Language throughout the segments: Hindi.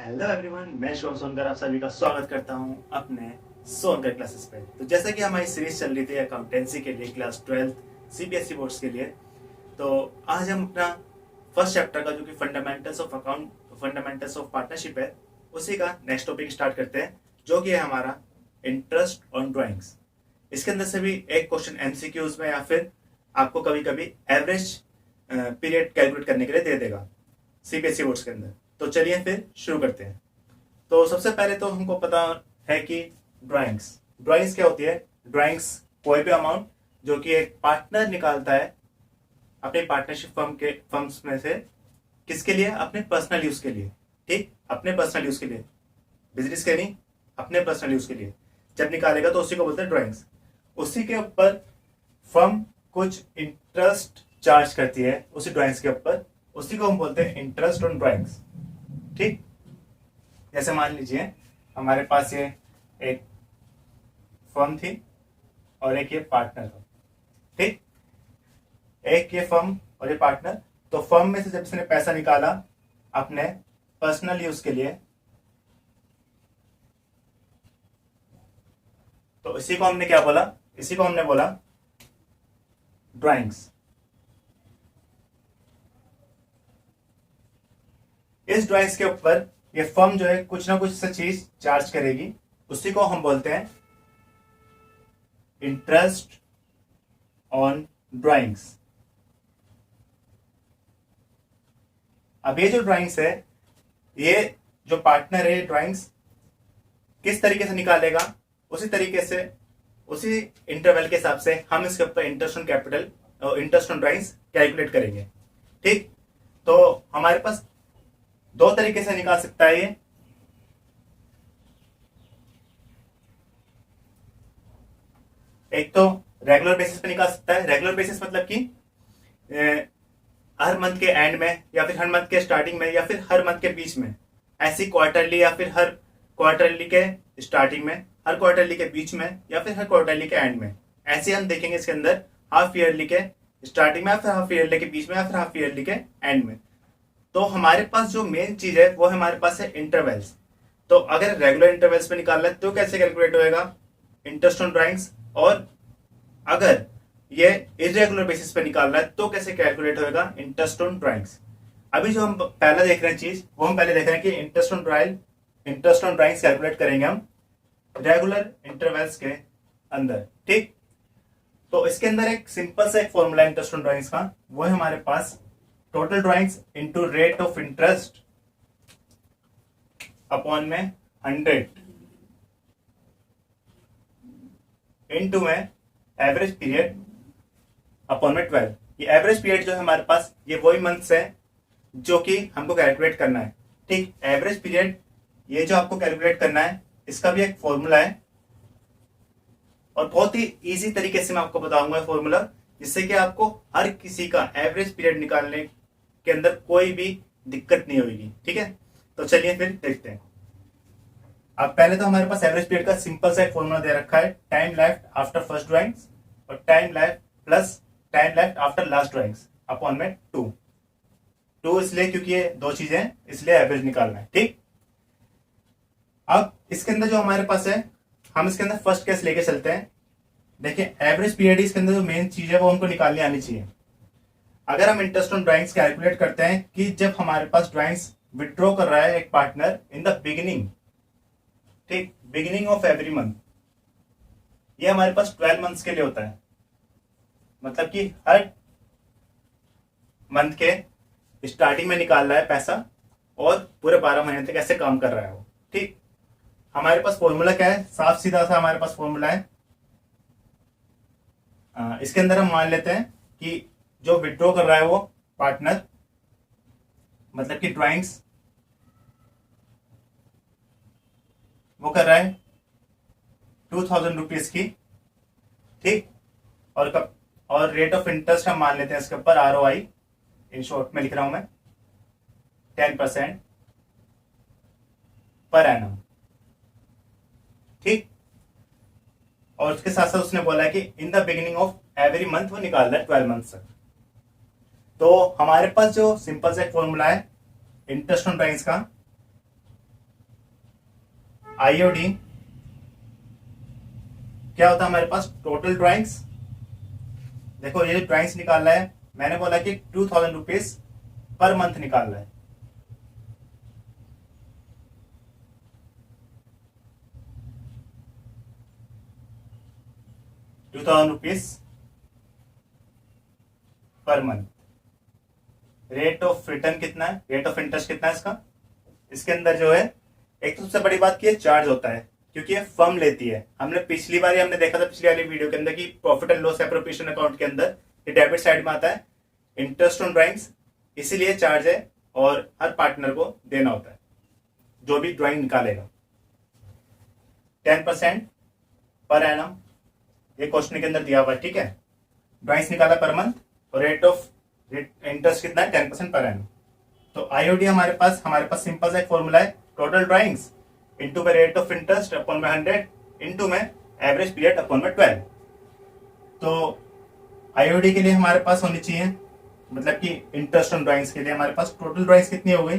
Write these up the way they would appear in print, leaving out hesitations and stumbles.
हेलो एवरीवन, मैं शिवम सोनकर आप सभी का स्वागत करता हूं अपने सोनकर क्लासेस पे। तो जैसा कि हमारी सीरीज चल रही थी अकाउंटेंसी के लिए क्लास 12 सीबीएसई बोर्ड्स के लिए, तो आज हम अपना फर्स्ट चैप्टर का जो कि फंडामेंटल्स ऑफ पार्टनरशिप है, उसी का नेक्स्ट टॉपिक स्टार्ट करते हैं, जो कि है हमारा इंटरेस्ट ऑन ड्राइंग्स। इसके अंदर से भी एक क्वेश्चन एमसीक्यूज में या फिर आपको कभी कभी एवरेज पीरियड कैलकुलेट करने के लिए दे देगा सीबीएसई बोर्ड्स के अंदर। तो चलिए फिर शुरू करते हैं। तो सबसे पहले तो हमको पता है कि ड्राइंग्स क्या होती है। ड्राइंग्स कोई भी अमाउंट जो कि एक पार्टनर निकालता है अपने पार्टनरशिप फर्म्स में से, किसके लिए? अपने पर्सनल यूज के लिए। ठीक, अपने पर्सनल यूज के लिए, बिजनेस के नहीं, अपने पर्सनल यूज के लिए जब निकालेगा तो उसी को बोलते हैं ड्राइंग्स। उसी के ऊपर फर्म कुछ इंटरेस्ट चार्ज करती है उसी ड्राइंग्स के ऊपर, उसी को हम बोलते हैं इंटरेस्ट ऑन ड्राइंग्स। ठीक, जैसे मान लीजिए हमारे पास ये एक फर्म थी और एक ये पार्टनर था। ठीक, एक ये फर्म और ये पार्टनर। तो फर्म में से जब इसने पैसा निकाला अपने पर्सनल यूज के लिए, तो इसी को हमने क्या बोला? इसी को हमने बोला ड्राइंग्स। इस ड्राइंग्स के ऊपर ये फर्म जो है कुछ ना कुछ सा चीज चार्ज करेगी, उसी को हम बोलते हैं इंटरेस्ट ऑन ड्राइंग्स। अब ये जो ड्राइंग्स है, ये जो पार्टनर है ड्राइंग्स किस तरीके से निकालेगा, उसी तरीके से उसी इंटरवल के हिसाब से हम इसके ऊपर इंटरेस्ट ऑन कैपिटल और इंटरेस्ट ऑन ड्राइंग्स कैलकुलेट करेंगे। ठीक, तो हमारे पास दो तरीके से निकाल सकता है ये। एक तो रेगुलर बेसिस पे निकाल सकता है। रेगुलर बेसिस मतलब कि हर मंथ के एंड में या फिर हर मंथ के स्टार्टिंग में या फिर हर मंथ के बीच में, ऐसी क्वार्टरली या फिर हर क्वार्टरली के स्टार्टिंग में, हर क्वार्टरली के बीच में या फिर हर क्वार्टरली के एंड में, ऐसे हम देखेंगे इसके अंदर हाफ ईयरली के स्टार्टिंग में या फिर हाफ ईयरली के बीच में या फिर हाफ ईयरली के एंड में। तो हमारे पास जो मेन चीज है वो हमारे पास है इंटरवल्स। तो अगर रेगुलर इंटरवल्स पे निकालना है तो कैसे कैलकुलेट होएगा? Interest on drawings. और अगर ये इरेगुलर बेसिस पे निकालना है तो कैसे कैलकुलेट होएगा? Interest on drawings. अभी जो हम पहला देख रहे हैं चीज, वो हम पहले देख रहे हैं कि इंटरेस्ट ऑन ड्राइंग्स कैलकुलेट करेंगे हम रेगुलर इंटरवल्स के अंदर। ठीक, तो इसके अंदर एक सिंपल सा एक फॉर्मूला इंटरेस्ट ऑन ड्राइंग्स का, वो है हमारे पास total drawings into rate of interest upon में 100 इंटू में एवरेज पीरियड अपॉन में 12। ये एवरेज पीरियड जो है हमारे पास, ये वही मंथ्स है जो कि हमको कैलकुलेट करना है। ठीक, एवरेज पीरियड ये जो आपको कैलकुलेट करना है, इसका भी एक फॉर्मूला है और बहुत ही इजी तरीके से मैं आपको बताऊंगा फॉर्मूला, जिससे कि आपको हर किसी का एवरेज पीरियड निकालने के अंदर कोई भी दिक्कत नहीं होगी। ठीक है, तो चलिए फिर देखते हैं। अब पहले तो हमारे पास एवरेज पीरियड का सिंपल सा एक फॉर्मूला दे रखा है, time left after first drawings और time left plus time left after last drawings upon में 2 इसलिए क्योंकि ये दो चीजें हैं, इसलिए एवरेज निकालना है। ठीक, अब इसके अंदर जो हमारे पास है, हम इसके अंदर फर्स्ट केस लेके चलते हैं। देखिए, एवरेज पीरियड इसके अंदर जो मेन चीज है वो हमको निकालनी आनी चाहिए। अगर हम इंटरेस्ट ऑन ड्राइंग्स कैलकुलेट करते हैं कि जब हमारे पास ड्राइंग्स विड्रॉ कर रहा है एक पार्टनर इन द बिगिनिंग, ठीक, बिगिनिंग ऑफ एवरी मंथ, ये हमारे पास 12 मंथ्स के लिए होता है। मतलब कि हर मंथ के स्टार्टिंग में निकाल रहा है पैसा और पूरे 12 महीने तक ऐसे काम कर रहा है वो। ठीक, हमारे पास फॉर्मूला क्या है? साफ सीधा सा हमारे पास फॉर्मूला है। इसके अंदर हम मान लेते हैं कि जो विड्रॉ कर रहा है वो पार्टनर, मतलब कि ड्राइंग्स वो कर रहा है 2000 रुपीज की। ठीक, और रेट ऑफ इंटरेस्ट हम मान लेते हैं इसके ऊपर ROI, इन शॉर्ट में लिख रहा हूं मैं, 10% पर एनम। ठीक, और उसके साथ साथ उसने बोला है कि in the beginning of every month वो निकाल रहा है 12 मंथ तक। तो हमारे पास जो सिंपल सा एक फॉर्मूला है इंटरेस्ट ऑन ड्राइंग्स का, आईओडी क्या होता है हमारे पास, टोटल ड्राइंग्स। देखो ये जो ड्राइंग्स निकालना है, मैंने बोला कि 2000 रुपीज पर मंथ निकालना है। ₹2000 per month. Rate of return कितना है, रेट ऑफ इंटरेस्ट कितना है इसका, इसके अंदर जो है एक तो सबसे बड़ी बात की चार्ज होता है, क्योंकि ये फर्म लेती है। हमने पिछली बार हमने देखा था पिछली वाली वीडियो के अंदर कि profit and loss appropriation account के अंदर ये डेबिट साइड में आता है इंटरेस्ट ऑन ड्राइंग्स, इसीलिए चार्ज है और हर पार्टनर को देना होता है जो भी ड्राइंग निकालेगा। 10% पर एनम ये क्वेश्चन के अंदर दिया हुआ है, ठीक है। ड्राइंग्स निकाला पर मंथ और रेट ऑफ इंटरेस्ट कितना है, 10% पर एनम। तो आईओडी हमारे पास सिंपल सा एक फॉर्मूला है, टोटल ड्राइंग्स इंटू में रेट ऑफ इंटरेस्ट अपॉन में 100 इंटू में एवरेज पीरियड अपॉन में 12। तो आईओडी के लिए हमारे पास होनी चाहिए, मतलब कि इंटरेस्ट ऑन ड्राइंग्स के लिए हमारे पास टोटल ड्राइंग्स कितनी हो गई,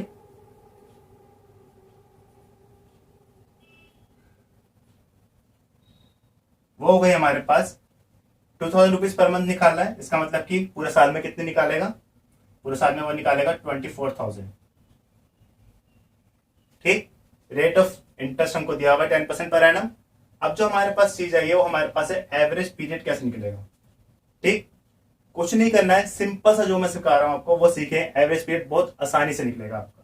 वो हो गई हमारे पास 2000 रुपीज पर मंथ निकालना है। इसका मतलब कि पूरे साल में कितने निकालेगा, पूरे साल में वो निकालेगा 24,000, ठीक। रेट ऑफ इंटरेस्ट हमको दिया हुआ है 10% पर एनम। अब जो हमारे पास चीज है वो हमारे पास है एवरेज पीरियड कैसे निकलेगा, ठीक। कुछ नहीं करना है, सिंपल सा जो मैं सिखा रहा हूं आपको वो सीखे। एवरेज पीरियड बहुत आसानी से निकलेगा आपका।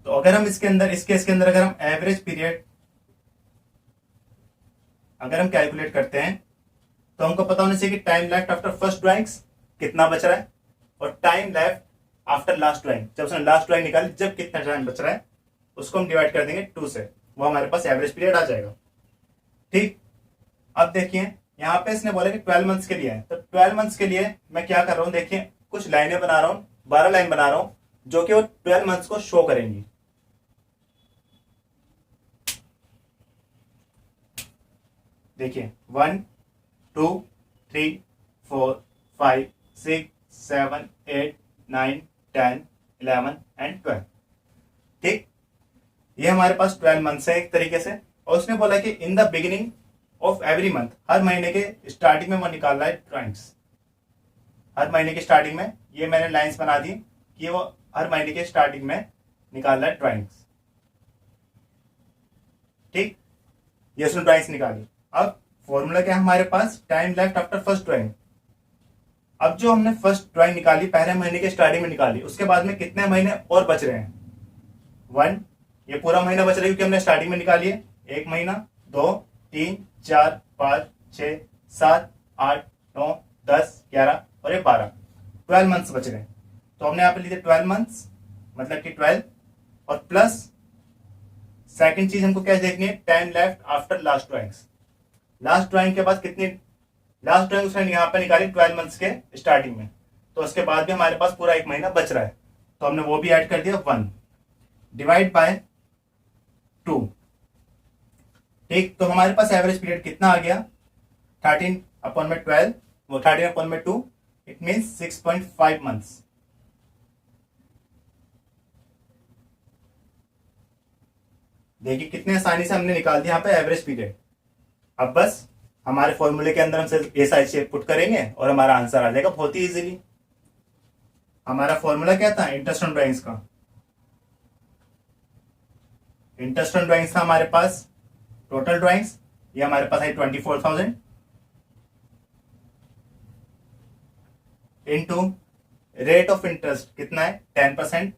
तो अगर हम इसके अंदर इस केस के अंदर अगर हम एवरेज पीरियड अगर हम कैलकुलेट करते हैं तो हमको पता होना चाहिए कि time left after first drawings कितना बच रहा है और time left after last drawing, जब उसने लास्ट ड्राइंग निकाली जब कितना टाइम बच रहा है उसको हम डिवाइड कर देंगे 2 से, वो हमारे पास एवरेज पीरियड आ जाएगा, ठीक। अब देखिए यहां पे इसने बोला कि 12 मंथ्स के लिए है, तो 12 मंथ्स के लिए मैं क्या कर रहा हूं, देखिए कुछ लाइनें बना रहा हूं, 12 लाइन बना रहा हूं जो कि वो 12 मंथ्स को शो करेंगी। देखिए 1 2 3 4 5 6 7 8 9 10 11 एंड 12, ठीक। ये हमारे पास 12 मंथ्स है एक तरीके से। और उसने बोला कि in the beginning of every month, हर महीने के स्टार्टिंग में वो निकालना है ड्राइंग्स। हर महीने के स्टार्टिंग में ये मैंने लाइंस बना दी कि वो हर महीने के स्टार्टिंग में निकालना है ड्राइंग्स, ठीक। ये उसने ड्राइंग्स निकाली। अब फॉर्मूला क्या है हमारे पास, time left after first drawing. अब जो हमने फर्स्ट ड्राइंग निकाली पहले महीने के स्टार्टिंग में निकाली, उसके बाद में कितने महीने और बच रहे हैं, 1, ये पूरा महीना बच रहा है क्योंकि हमने स्टार्टिंग में निकाली है। 1 महीना, 2 3 4 5 6 7 8 9 10 11 और ये 12, 12 मंथ्स बच रहे हैं। तो हमने यहाँ पे लिए 12 मंथ्स मतलब कि 12 और प्लस सेकंड चीज हमको क्या देखनी है, time left after last drawings. Last drawing के बाद कितनी, लास्ट ड्राइंग उसने यहाँ पे निकाली 12 मंथ्स के स्टार्टिंग में, तो उसके बाद भी हमारे पास पूरा 1 महीना बच रहा है, तो हमने वो भी ऐड कर दिया 1 डिवाइड बाय 2, ठीक। तो हमारे पास एवरेज पीरियड कितना आ गया, 13/12, वो 13/2, इट मीन्स 6.5 मंथ्स। देखिए कितने आसानी से हमने निकाल दिया यहाँ पे एवरेज पीरियड। अब बस हमारे फॉर्मूले के अंदर हम ये सारी चीज पुट करेंगे और हमारा आंसर आ जाएगा बहुत ही इजीली। हमारा फॉर्मूला क्या था, इंटरेस्ट ऑन ड्राइंग्स का। इंटरेस्ट ऑन ड्राइंग्स था हमारे पास टोटल ड्राइंग्स, ये हमारे पास है 24,000 इनटू रेट ऑफ इंटरेस्ट कितना है 10%,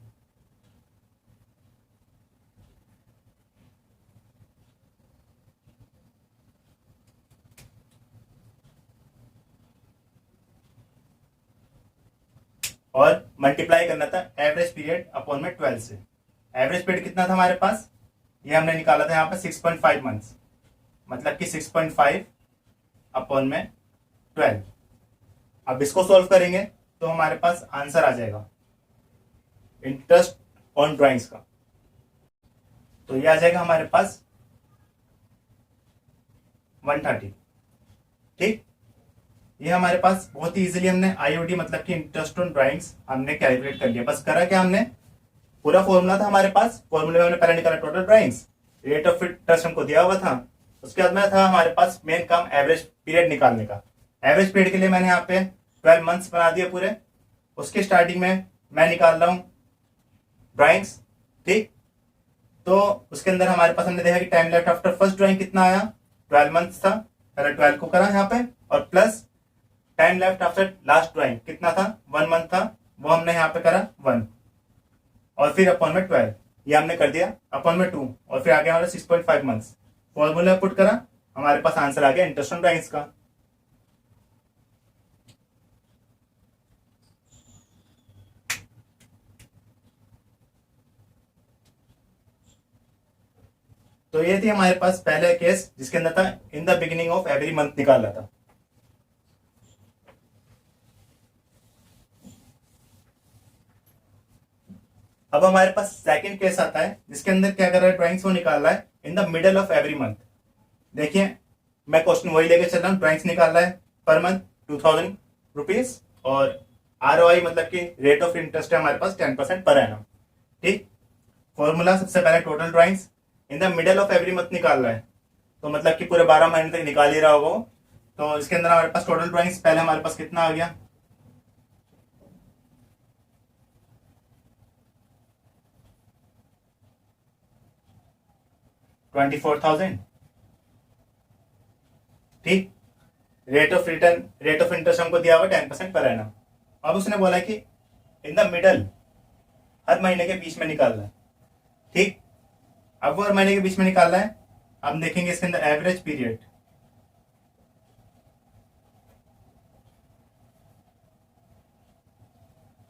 और मल्टीप्लाई करना था एवरेज पीरियड अपॉन में 12 से। एवरेज पीरियड कितना था हमारे पास, ये हमने निकाला था यहाँ पे 6.5 मंथ्स, मतलब कि 6.5 अपॉन में 12। अब इसको सॉल्व करेंगे तो हमारे पास आंसर आ जाएगा इंटरेस्ट ऑन ड्राइंग्स का, तो ये आ जाएगा हमारे पास 130, ठीक। ये हमारे पास बहुत ही इजीली हमने आईओडी मतलब कि इंटरेस्ट ऑन ड्राइंग्स हमने कैलकुलेट कर लिया। बस करा क्या हमने, पूरा फॉर्मूला था हमारे पास, फॉर्मूले में हमने पहले निकाला total drawings, rate of interest हमको दिया हुआ था, उसके बाद में था हमारे पास मेन काम एवरेज पीरियड निकालने का। एवरेज पीरियड के लिए मैंने यहाँ पे 12 मंथ्स बना दिए पूरे। उसके स्टार्टिंग में मैं निकाल रहा हूँ ड्राइंग्स, ठीक। तो उसके अंदर हमारे पास हमने देखा कि time left after first drawing कितना आया, 12 मंथ्स था, पहले 12 को करा यहाँ पे, और plus time left after last drawing कितना था, 1 मंथ था, वो हमने यहाँ पे करा 1, और फिर अपॉन में 12, ये हमने कर दिया अपॉन में 2, और फिर आगे हमारा 6.5 मंथ्स। फॉर्मूला पुट करा, हमारे पास आंसर आ गया इंटरेस्ट ऑन ड्राइंग्स का। तो ये थी हमारे पास पहले केस जिसके अंदर था इन the beginning of every month निकाल रहा था। अब हमारे पास सेकंड केस आता है जिसके अंदर क्या कर रहा है, ड्राइंग्स वो निकाल रहा है इन the middle of every month. देखिए मैं क्वेश्चन वही लेके चल रहा हूँ, ड्राइंग्स निकाल रहा है पर मंथ 2000 रुपीज, और ROI मतलब कि रेट ऑफ इंटरेस्ट है हमारे पास 10% पर एनम, ठीक। फॉर्मूला सबसे पहले total drawings in the middle of every month निकाल रहा है, तो मतलब कि पूरे 12 महीने तक निकाल ही रहा होगा। तो इसके अंदर हमारे पास टोटल ड्राइंग्स पहले हमारे पास कितना आ गया, 24,000, ठीक। रेट ऑफ इंटरेस्ट हमको दिया हुआ 10% पर एनम। अब उसने बोला कि इन द मिडल, हर महीने के बीच में निकालना है, ठीक। अब वो हर महीने के बीच में निकालना है, हम देखेंगे इसके अंदर average period,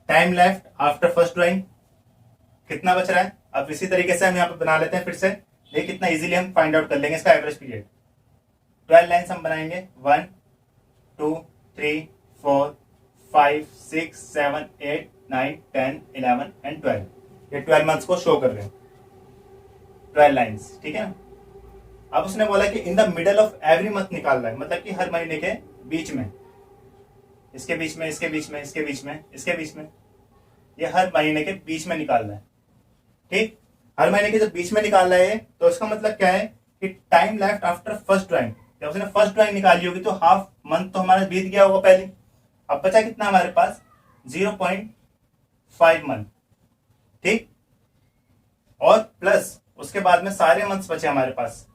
time left after first drawing कितना बच रहा है। अब इसी तरीके से हम यहाँ पे बना लेते हैं फिर से, देखिए कितना इजीली हम फाइंड आउट कर लेंगे इसका एवरेज पीरियड। 12 लाइन्स हम बनाएंगे, 1 2 3 4 5 6 7 8 9 10 11 एंड 12, ये 12 मंथ्स को शो कर रहे हैं 12 लाइन्स, ठीक है ना। अब उसने बोला कि in the middle of every month निकालना है, मतलब कि हर महीने के बीच में, इसके बीच में, इसके बीच में, इसके बीच में, इसके बीच में, ये हर महीने के बीच में निकालना है, ठीक। हर महीने के जब बीच में निकालना है तो इसका मतलब क्या है कि time left after first drawing, जब उसने फर्स्ट ड्राइंग निकाली होगी तो हाफ मंथ तो हमारा बीत गया होगा पहले। अब बचा कितना हमारे पास, 0.5 मंथ, ठीक। और प्लस उसके बाद में सारे मंथ्स बचे हमारे पास,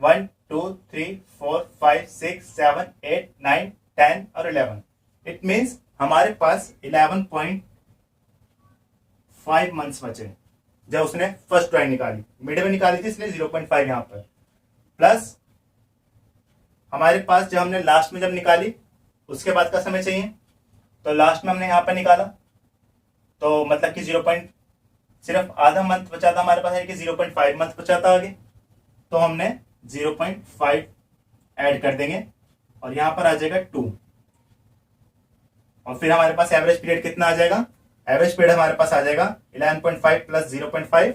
1 2 3 4 5 6 7 8 9 10 और 11। इट मीन्स हमारे पास 11.5 मंथ्स बचे जब उसने फर्स्ट ड्राइंग निकाली, मिड में निकाली थी इसलिए 0.5 यहां पर, प्लस हमारे पास जब हमने लास्ट में जब निकाली उसके बाद का समय चाहिए, तो लास्ट में हमने यहां पर निकाला, तो मतलब कि सिर्फ आधा मंथ बचा था हमारे पास, है कि 0.5 मंथ बचा था आगे, तो हमने 0.5 ऐड कर देंगे और यहां पर आ जाएगा 2, और फिर हमारे पास एवरेज पीरियड कितना आ जाएगा, एवरेज पीरियड हमारे पास आ जाएगा 11.5 प्लस 0.5,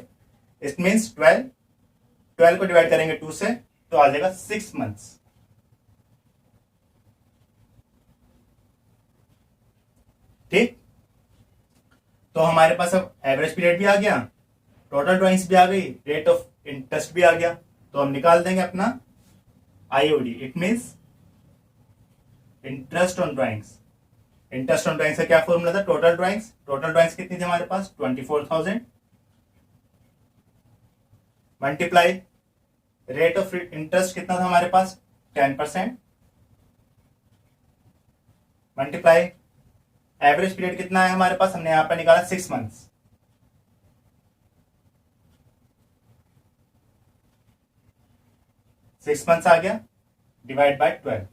इट मीन्स 12 को डिवाइड करेंगे 2 से तो आ जाएगा 6 मंथ्स, ठीक। तो हमारे पास अब एवरेज पीरियड भी आ गया, टोटल ड्राइंग्स भी आ गई, रेट ऑफ इंटरेस्ट भी आ गया, तो हम निकाल देंगे अपना IOD, it means interest on drawings. Interest on drawings का क्या फॉर्मूला था, टोटल ड्राइंग्स कितनी थी हमारे पास, 24,000 मल्टीप्लाई रेट ऑफ इंटरेस्ट कितना था हमारे पास, 10%, मल्टीप्लाई एवरेज पीरियड कितना है हमारे पास, हमने यहां पर निकाला 6 मंथ्स, आ गया, डिवाइड बाय 12।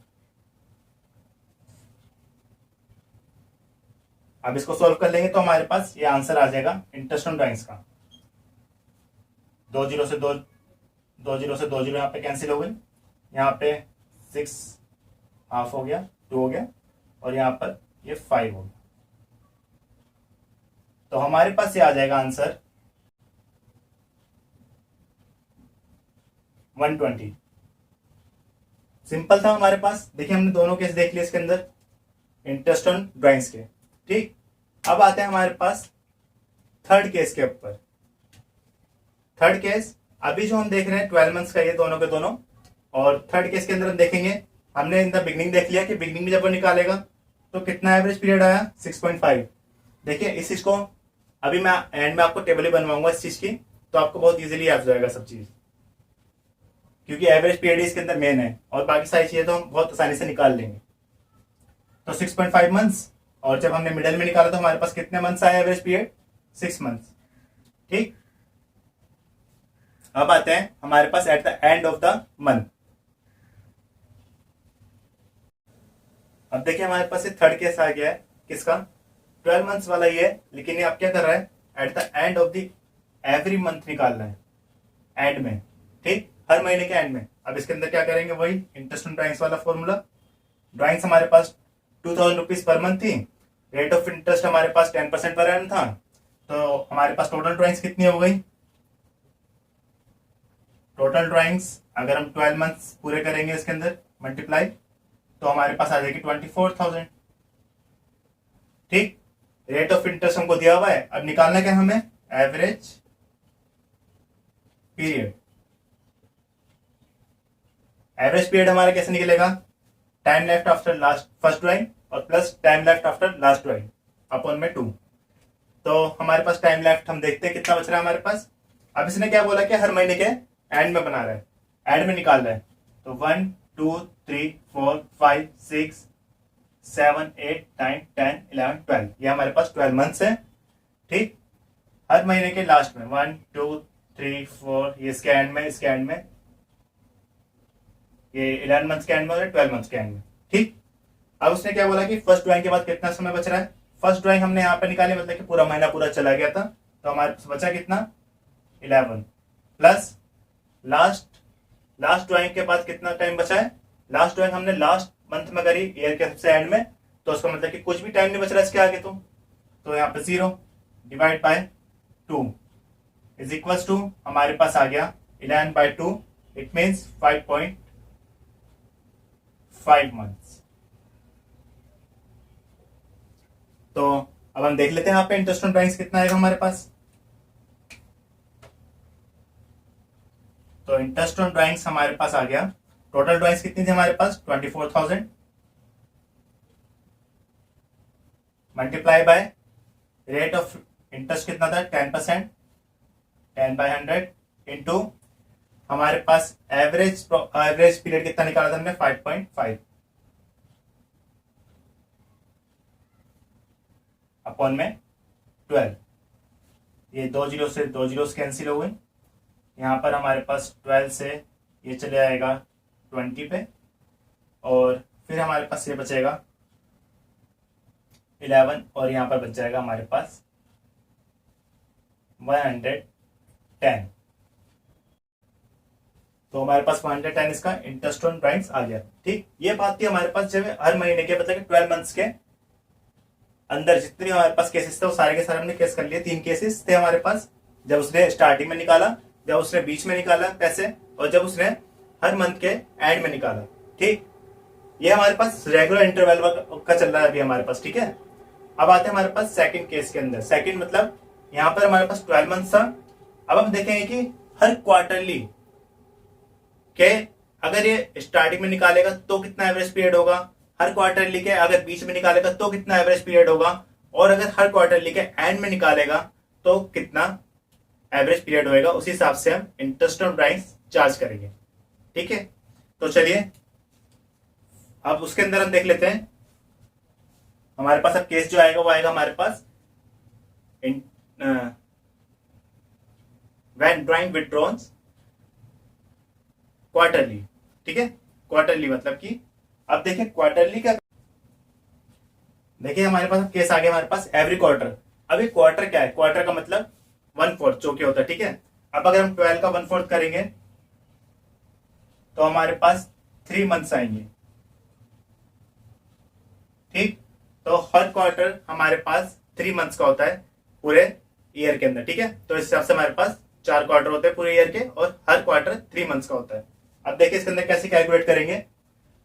अब इसको सॉल्व कर लेंगे तो हमारे पास ये आंसर आ जाएगा इंटरेस्ट ऑन ड्राइंग्स का। 2 जीरो से 2 जीरो यहाँ पे कैंसिल हो गई, यहाँ पे 6 हाफ हो गया, 2 हो गया, और यहाँ पर ये 5 हो गया, तो हमारे पास ये आ जाएगा आंसर 120। सिंपल था हमारे पास, देखिए हमने दोनों केस देख लिए इसके अंदर इंटरेस्ट ऑन ड्राइंग्स के, ठीक। अब आते हैं हमारे पास थर्ड केस के ऊपर। थर्ड केस अभी जो हम देख रहे हैं 12 मंथ्स का, ये दोनों के दोनों। और थर्ड केस के अंदर हम देखेंगे, हमने इन द बिगनिंग देख लिया कि बिगनिंग में जब वो निकालेगा तो कितना एवरेज पीरियड आया 6.5। देखिए इस चीज को अभी मैं एंड में आपको टेबल ही बनवाऊंगा इस चीज की, तो आपको बहुत इजीली याद हो जाएगा सब चीज, क्योंकि एवरेज पीरियड इसके अंदर मेन है और बाकी सारी चीजें तो हम बहुत आसानी से निकाल लेंगे। तो 6.5 मंथ्स, और जब हमने मिडल में निकाला तो हमारे पास कितने मंथ्स आए एवरेज पीरियड, 6 मंथ्स। ठीक, अब आते हैं हमारे पास at the end of the month. अब देखिए हमारे पास ये थर्ड केस आ गया है, किसका, 12 मंथ्स वाला ही है, लेकिन ये आप क्या कर रहा है, eight the end of the every month निकालना है, एंड में। ठीक, हर महीने के एंड में। अब इसके अंदर क्या करेंगे, वही इंटरेस्ट ऑन ड्राइंग्स वाला फॉर्मूला। ड्राइंग्स हमारे पास 2000 रुपीज पर मंथ थी, रेट ऑफ इंटरेस्ट हमारे पास 10% पर एनम था, तो हमारे पास टोटल ड्राइंग्स कितनी हो गई, टोटल ड्राइंग्स अगर हम 12 मंथ्स पूरे करेंगे इसके अंदर मल्टीप्लाई, तो हमारे पास आ जाएगी 24,000। ठीक, रेट ऑफ इंटरेस्ट हमको दिया हुआ है, अब निकालना क्या हमें, एवरेज पीरियड। एवरेज पीरियड हमारा कैसे निकलेगा, time left after last first drawing और plus time left after last drawing upon में 2। तो हमारे पास टाइम लेफ्ट हम देखते हैं कितना बच रहा है हमारे पास। अब इसने क्या बोला कि हर महीने के एंड में बना रहा है, एंड में निकाल रहा है, तो 1 2 3 4 5 6 7 8 9 10 11 12, ये हमारे पास 12 मंथ्स है। ठीक, हर महीने के लास्ट में 1 2 3 4, ये इसके एंड में, इसके एंड में, ये 11 मंथ्स के एंड में और 12 मंथ्स के एंड में। ठीक, अब उसने क्या बोला कि फर्स्ट ड्राइंग के बाद कितना समय बच रहा है, फर्स्ट ड्राइंग हमने यहाँ पे निकाली, मतलब कि पूरा महीना पूरा चला गया था, तो हमारे पास बचा कितना 11 प्लस लास्ट ड्राइंग के बाद कितना टाइम बचा है, लास्ट ड्राइंग हमने लास्ट मंथ में करी ईयर के सबसे एंड में, तो उसका मतलब कि कुछ भी टाइम नहीं बच रहा इसके आगे, तो यहाँ पे 0 divide by 2 is equals to हमारे पास आ गया 11/2, इट मीन्स 5.5 मंथ्स। तो अब हम देख लेते हैं यहाँ पे इंटरेस्ट ऑन ड्राइंग्स कितना आएगा हमारे पास। तो इंटरेस्ट ऑन ड्राइंग्स हमारे पास आ गया, टोटल ड्राइंग्स कितनी थी हमारे पास 24,000 multiply by rate of interest कितना था 10%, 10/100 इंटू हमारे पास एवरेज पीरियड कितना निकाला था हमने 5.5 अपॉन में 12। ये 2 जीरो से 2 जीरो कैंसिल हो गई, यहाँ पर हमारे पास 12 से ये चले आएगा 20 पे, और फिर हमारे पास ये बचेगा 11, और यहाँ पर बच जाएगा हमारे पास 110। तो हमारे पास 110 इसका इंटरेस्ट ऑन ड्राइंग्स आ गया। ठीक, ये बात थी हमारे पास जब हर महीने के मतलब 12 मंथ्स के अंदर जितने हमारे पास केसेस थे वो सारे के सारे हमने केस कर लिए। 3 केसेस थे हमारे पास, जब उसने स्टार्टिंग में निकाला, जब उसने बीच में निकाला पैसे, और जब उसने हर मंथ के एंड में निकाला। ठीक, ये हमारे पास रेगुलर इंटरवल का चल रहा है अभी हमारे पास। ठीक है, अब आते हैं हमारे पास सेकंड केस के अंदर। सेकंड मतलब यहाँ पर हमारे पास 12 मंथ था, अब हम देखेंगे कि हर क्वार्टरली के अगर ये स्टार्टिंग में निकालेगा तो कितना एवरेज पीरियड होगा, हर क्वार्टरली के अगर बीच में निकालेगा तो कितना एवरेज पीरियड होगा, और अगर हर क्वार्टरली के एंड में निकालेगा तो कितना एवरेज पीरियड होएगा। उसी हिसाब से हम इंटरेस्ट ऑन ड्राइंग्स चार्ज करेंगे। ठीक है, तो चलिए अब उसके अंदर हम देख लेते हैं। हमारे पास अब केस जो आएगा वो आएगा हमारे पास व्हेन ड्राइंग विथड्रॉन्स क्वार्टरली। ठीक है, क्वार्टरली मतलब कि अब देखिए क्वार्टरली का, देखिए हमारे पास केस आ गया हमारे पास एवरी क्वार्टर। अब ये क्वार्टर क्या है, क्वार्टर का मतलब 1/4 जो कि होता है। ठीक है, अब अगर हम 12 का 1/4 करेंगे तो हमारे पास 3 मंथ्स आएंगे। ठीक, तो हर क्वार्टर हमारे पास 3 मंथ्स का होता है पूरे ईयर के अंदर। ठीक है, तो इस हिसाब से हमारे पास 4 क्वार्टर होते हैं पूरे ईयर के, और हर क्वार्टर 3 मंथ्स का होता है। अब देखिए इसके अंदर कैसे कैलकुलेट करेंगे,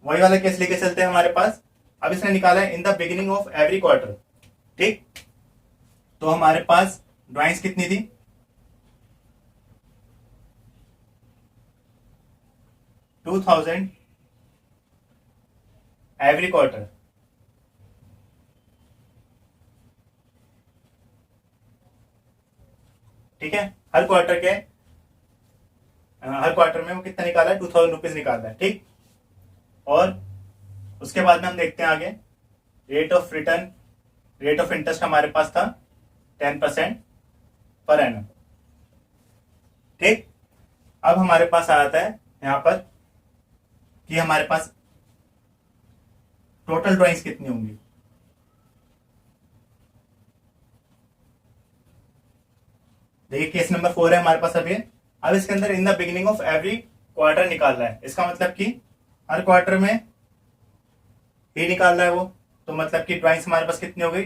वही वाला केस लेके चलते हैं हमारे पास। अब इसने निकाला है इन the beginning of every quarter. ठीक, तो हमारे पास ड्राइंग्स कितनी थी? 2000 एवरी क्वार्टर। ठीक है, हर क्वार्टर में वो कितना निकाला है? 2000 रुपीज निकाला है। ठीक, और उसके बाद में हम देखते हैं आगे, रेट ऑफ इंटरेस्ट हमारे पास था 10% पर एनम। ठीक, अब हमारे पास आ जाता है यहां पर कि हमारे पास टोटल ड्राइंग्स कितनी होंगी। देखिए केस नंबर 4 है हमारे पास अभी। अब इसके अंदर इन the beginning of every quarter निकाल रहा है। इसका मतलब कि हर क्वार्टर में ही निकाल रहा है वो, तो मतलब कि ड्राइंग्स हमारे पास कितनी हो गई?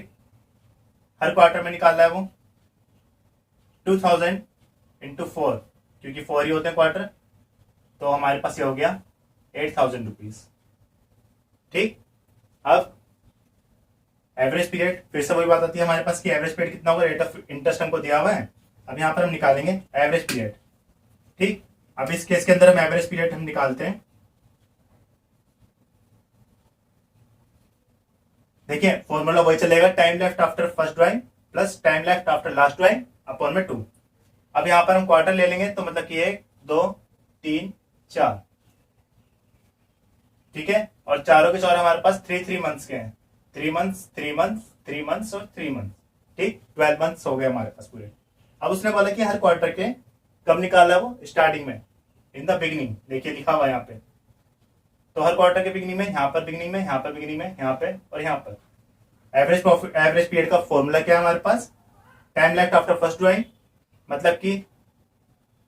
हर क्वार्टर में निकाल रहा है वो 2000 इंटू 4, क्योंकि 4 ही होते हैं क्वार्टर, तो हमारे पास ये हो गया 8000 रुपीज। ठीक, अब एवरेज पीरियड, फिर से वही बात आती है हमारे पास कि एवरेज पीरियड कितना होगा? रेट ऑफ इंटरेस्ट हमको दिया हुआ है, अब यहां पर हम निकालेंगे एवरेज पीरियड। ठीक, अब इस केस के अंदर हम एवरेज पीरियड हम निकालते हैं। देखिए फॉर्मूला वही चलेगा, time left after first drawing plus time left after last drawing upon में 2। अब यहां पर हम क्वार्टर ले लेंगे, तो मतलब कि 1 2 3 4। ठीक है, और चारों के चारों हमारे पास 3 मंथ्स के हैं। 3 मंथ्स 3 मंथ्स 3 मंथ्स और 3 मंथ्स। ठीक, 12 मंथ्स हो गए हमारे पास पूरे। अब उसने बोला कि हर क्वार्टर के कब निकाला वो? स्टार्टिंग में, इन द बिगिनिंग। देखिए लिखा हुआ है यहाँ पे, तो हर क्वार्टर के बिगिनिंग में, यहाँ पर बिगिनिंग में, यहाँ पर बिगिनिंग में, यहाँ पे और यहाँ पर। एवरेज पीरियड का फॉर्मूला क्या है हमारे पास? Time left after first drawing, मतलब कि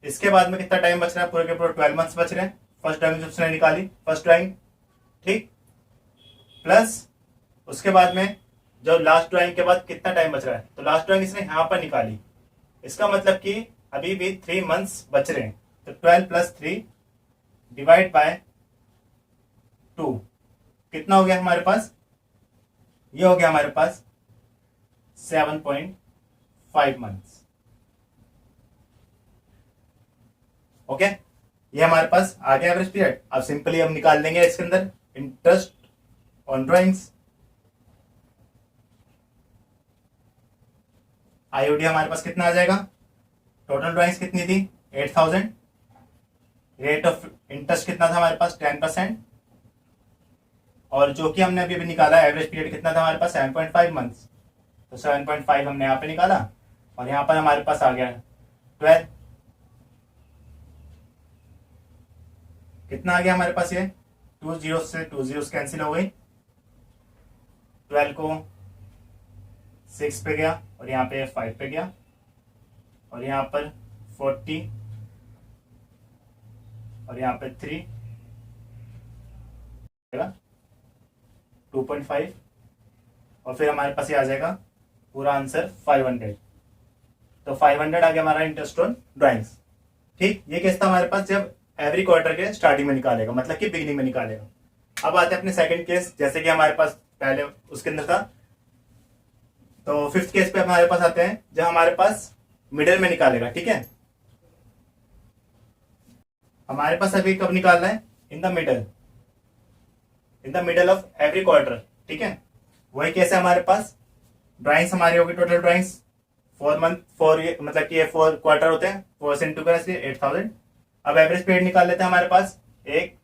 इसके बाद में कितना टाइम बच रहा है? पूरे के पूरे 12 मंथ्स बच रहे हैं। फर्स्ट ड्राइंग जो उसने निकाली, फर्स्ट ड्राइंग। ठीक, प्लस उसके बाद में जो लास्ट ड्राइंग के बाद कितना टाइम बच रहा है, तो लास्ट ड्राइंग इसने यहां पर निकाली। इसका मतलब कि अभी भी 3 मंथ्स बच रहे हैं, तो 12 प्लस 3 डिवाइड बाय 2 कितना हो गया हमारे पास? ये हो गया हमारे पास 7.5 मंथ्स। ओके, ये हमारे पास आ गया एवरेज पीरियड। अब सिंपली हम निकाल देंगे इसके अंदर इंटरेस्ट ऑन ड्राइंग्स। आईओडी हमारे पास कितना आ जाएगा? टोटल ड्राइंग्स कितनी थी? 8000। रेट ऑफ इंटरेस्ट कितना था हमारे पास? 10%। और जो कि हमने अभी अभी निकाला एवरेज पीरियड कितना था हमारे पास? 7.5 मंथ्स। तो 7.5 हमने यहाँ पे निकाला, और यहाँ पर हमारे पास आ गया 12। कितना आ गया हमारे पास? ये 2 जीरो से 2 जीरो कैंसिल हो गई। 12 को 6 पे गया, और यहाँ पे 5 पे गया, और यहाँ पर 40, और यहाँ पे 3, 2.5, और फिर हमारे पास ये आ जाएगा पूरा आंसर 500। तो 500 आ गया हमारा इंटरेस्ट ऑन ड्राइंग्स। ठीक, ये केस था हमारे पास जब एवरी क्वार्टर के स्टार्टिंग में निकालेगा, मतलब कि बिगिनिंग में निकालेगा। अब आते हैं अपने सेकंड केस, जैसे कि हमारे पास पहले उसके अंदर था। तो फिफ्थ केस पे हमारे पास आते हैं जब हमारे पास मिडिल में निकालेगा। ठीक है, हमारे पास अभी कब निकालना है? इन the middle of every quarter. ठीक है, वही केस है हमारे पास। ड्राइंग्स हमारी होगी, टोटल ड्राइंग्स 4 मंथ 4, मतलब कि 4 क्वार्टर होते हैं, 4 से इंटू करें 8000। अब एवरेज पीरियड निकाल लेते हैं हमारे पास। एक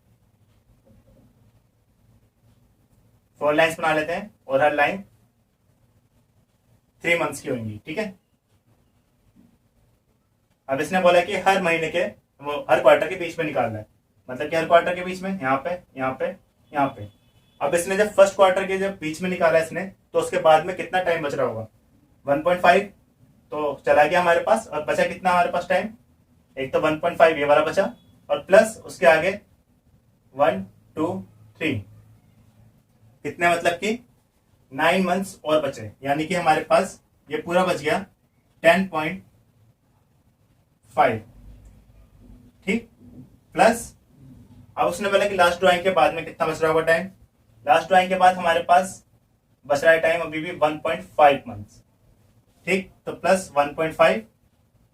4 लाइन्स बना लेते हैं, और हर लाइन 3 मंथ्स की होंगी। ठीक है, अब इसने बोला कि हर महीने के, वो हर क्वार्टर के बीच में निकालना है, मतलब कि हर क्वार्टर के बीच में, यहाँ पे यहाँ पे यहाँ पे। अब इसने जब फर्स्ट क्वार्टर के जब बीच में निकाला इसने, तो उसके बाद में कितना टाइम बच रहा होगा? 1.5 तो चला गया हमारे पास, और बचा कितना हमारे पास टाइम? एक तो 1.5 ये वाला बचा, और प्लस उसके आगे 1 2 3, कितने, मतलब कि 9 मंथ्स और बचे, यानी कि हमारे पास ये पूरा बच गया 10.5। ठीक, प्लस अब उसने बोला कि लास्ट ड्राइंग के बाद में कितना बच रहा होगा टाइम? लास्ट ड्राइंग के बाद हमारे पास बच रहा है टाइम अभी भी 1.5 मंथ्स। ठीक, तो प्लस 1.5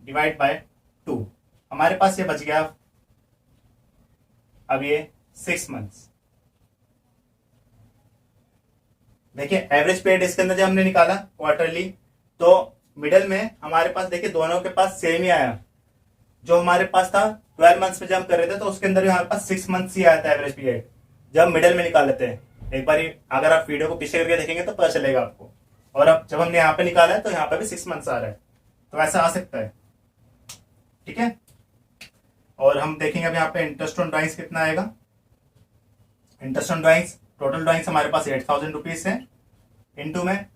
डिवाइड बाय 2, हमारे पास ये बच गया अब ये 6 मंथ्स। देखिए एवरेज पीरियड इसके अंदर जब हमने निकाला क्वार्टरली, तो मिडल में हमारे पास देखिए दोनों के पास सेम ही आया। जो हमारे पास था 12 मंथ्स में जब हम कर रहे थे, तो उसके अंदर भी हमारे पास 6 मंथ्स ही आया था एवरेज पीरियड जब मिडल में निकाल लेते हैं। एक बार अगर आप वीडियो को पीछे करके देखेंगे तो पता चलेगा आपको। और अब जब हमने यहाँ पे निकाला है तो यहाँ पे भी 6 मंथ्स आ रहा है, तो ऐसा आ सकता है। ठीक है, और हम देखेंगे अब यहाँ पे इंटरेस्ट ऑन ड्राइंग्स कितना आएगा। Interest on drawings, total drawings हमारे पास 8,000 रुपीज है, इनटू में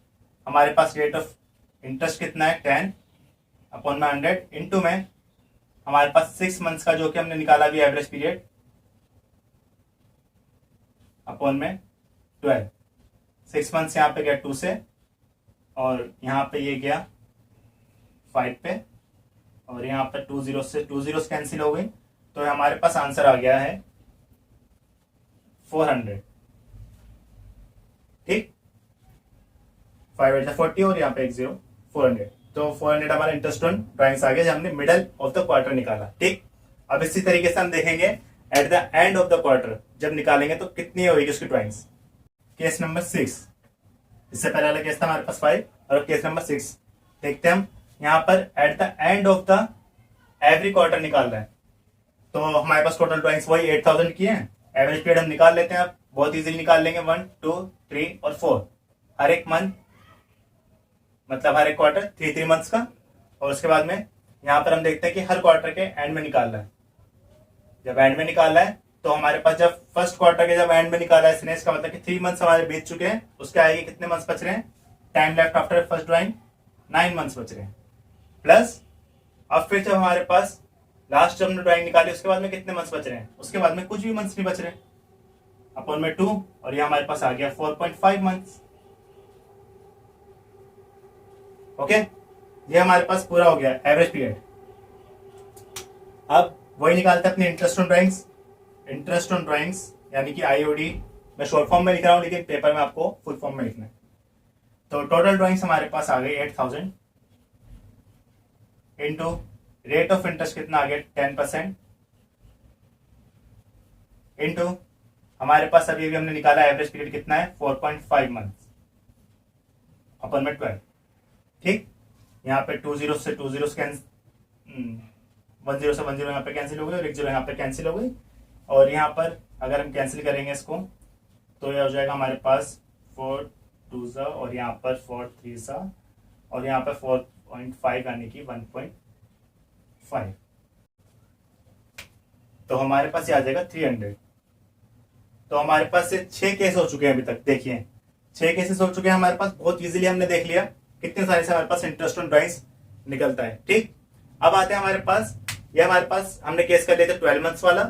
हमारे पास रेट ऑफ इंटरेस्ट कितना है 10/100, इनटू में हमारे पास 6 मंथ्स का जो कि हमने निकाला भी एवरेज पीरियड अपॉन में 12। 6 मंथ्स यहाँ पे गया 2 से, और यहाँ पे ये गया 5 पे, और यहाँ पे 2 जीरो से 2 जीरो कैंसिल हो गई, तो हमारे पास आंसर आ गया है 400। ठीक, 5 8 40 और यहाँ पे 1 0, 400। तो 400 हमारा इंटरेस्ट ऑन ड्राइंग्स आ गया जब हमने मिडल ऑफ द क्वार्टर निकाला। ठीक, अब इसी तरीके से हम देखेंगे eight the end of the quarter जब निकालेंगे तो कितनी होगी उसकी ड्राइंग्स। केस नंबर 6, इससे पहले वाला केस था हमारे पास 5, और केस नंबर 6 देखते हैं हम। यहाँ पर eight the end of the every quarter निकाल रहे हैं, तो हमारे पास टोटल ड्राइंग्स वही 8,000 की है। एवरेज पीरियड हम निकाल लेते हैं, आप बहुत इजीली निकाल लेंगे। 1 2 3 और 4, हर एक मंथ मतलब हर एक क्वार्टर 3 मंथ्स का। और उसके बाद में यहाँ पर हम देखते हैं कि हर क्वार्टर के एंड में निकाल रहा है। जब एंड में निकाला है तो हमारे पास जब फर्स्ट क्वार्टर के जब एंड में निकाला है, इसका मतलब कि 3 मंथ्स हमारे बीत चुके हैं। उसके आगे कितने मंथ्स बच रहे हैं, time left after first drawing 9 months बच रहे हैं। प्लस अब फिर जब हमारे पास लास्ट जब हमने ड्राइंग निकाली उसके बाद में कितने मंथ्स बच रहे हैं, उसके बाद में कुछ भी मंथ्स नहीं बच रहे, अपॉन में 2, और ये हमारे पास आ गया 4.5 मंथ्स। ओके, ये हमारे पास पूरा हो गया एवरेज पीरियड। अब वही निकालते हैं अपने interest on drawings. Interest on drawings यानी कि आईओडी, मैं शॉर्ट फॉर्म में लिख रहा हूं लेकिन पेपर में आपको फुल फॉर्म में लिखना है। तो टोटल ड्राइंग्स हमारे पास आ गई 8,000 इंटू रेट ऑफ इंटरेस्ट कितना आ गया 10%, इंटू हमारे पास अभी भी हमने निकाला एवरेज पीरियड कितना है 4.5 मंथ्स, अपन में 12। ठीक, यहाँ पे 2 जीरो से 2 जीरो 1 0 से 1 0 यहाँ पे कैंसिल हो गई, और 1 0 यहाँ पे कैंसिल हो गई। और यहाँ पर अगर हम कैंसिल करेंगे इसको तो ये हो जाएगा हमारे पास 4 2 सा, और यहाँ पर 4 3 सा, और यहाँ पर 4.5 यानी कि 1.5, तो हमारे पास ये आ जाएगा 300। तो हमारे पास ये 6 केस हो चुके हैं अभी तक। देखिए 6 केसेस हो चुके हैं हमारे पास, बहुत इजीली हमने देख लिया कितने सारे से हमारे पास इंटरेस्ट ऑन ड्राइंग्स निकलता है। ठीक, अब आते हैं हमारे पास, ये हमारे पास हमने केस कर लिए थे 12 मंथ्स वाला,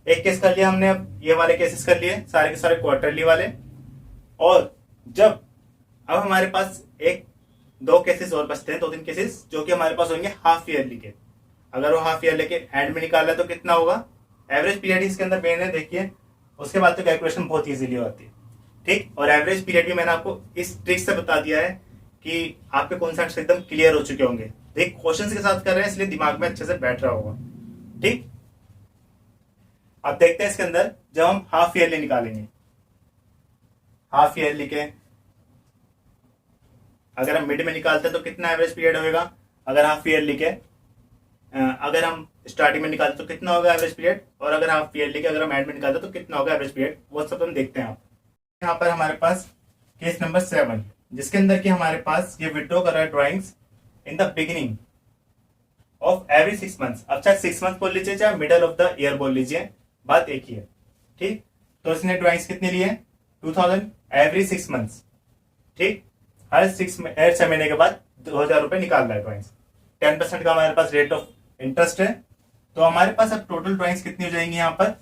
एक केस कर लिया हमने, अब ये वाले केसेस कर लिए सारे के सारे क्वार्टरली वाले। और जब अब हमारे पास 1-2 केसेस और बचते हैं, 2-3 केसेस जो कि हमारे पास होंगे हाफ ईयरली के। अगर वो हाफ ईयरली के एंड में निकाला तो कितना होगा, एवरेज पीरियड इसके अंदर मेन है, देखिए उसके बाद तो कैलकुलेशन बहुत इजीली होती है। ठीक, और एवरेज पीरियड भी मैंने आपको इस ट्रिक से बता दिया है कि आपके कॉन्सेप्ट्स एकदम क्लियर हो चुके होंगे। देख क्वेश्चंस के साथ कर रहे हैं इसलिए दिमाग में अच्छे से बैठ रहा होगा। ठीक, अब देखते हैं इसके अंदर जब हम हाफ ईयरली निकालेंगे। हाफ ईयरली के अगर हम मिड में निकालते हैं तो कितना एवरेज पीरियड होगा, अगर हाफ ईयरली के अगर हम स्टार्टिंग में निकालते तो कितना होगा एवरेज पीरियड, और अगर हाफ ईयरली के अगर हम एंड में निकालते तो कितना होगा एवरेज पीरियड, वो सब हम देखते हैं। आप यहाँ पर हमारे पास केस नंबर 7 जिसके अंदर की हमारे पास ये विड्रॉ कर रहा है drawings in the beginning of every 6 months. अब चाहे 6 मंथ बोल लीजिए चाहे मिडल ऑफ द ईयर बोल लीजिए, बात एक ही है। ठीक, तो इसने ड्राइंग्स कितनी ली है 2000 एवरी 6 मंथ्स। ठीक, हर 6 महीने के बाद 2,000 रुपए निकाल रहा है ड्राइंग्स। 10% का हमारे पास रेट ऑफ इंटरेस्ट है। तो हमारे पास अब टोटल ड्राइंग्स कितनी हो जाएंगी, यहाँ पर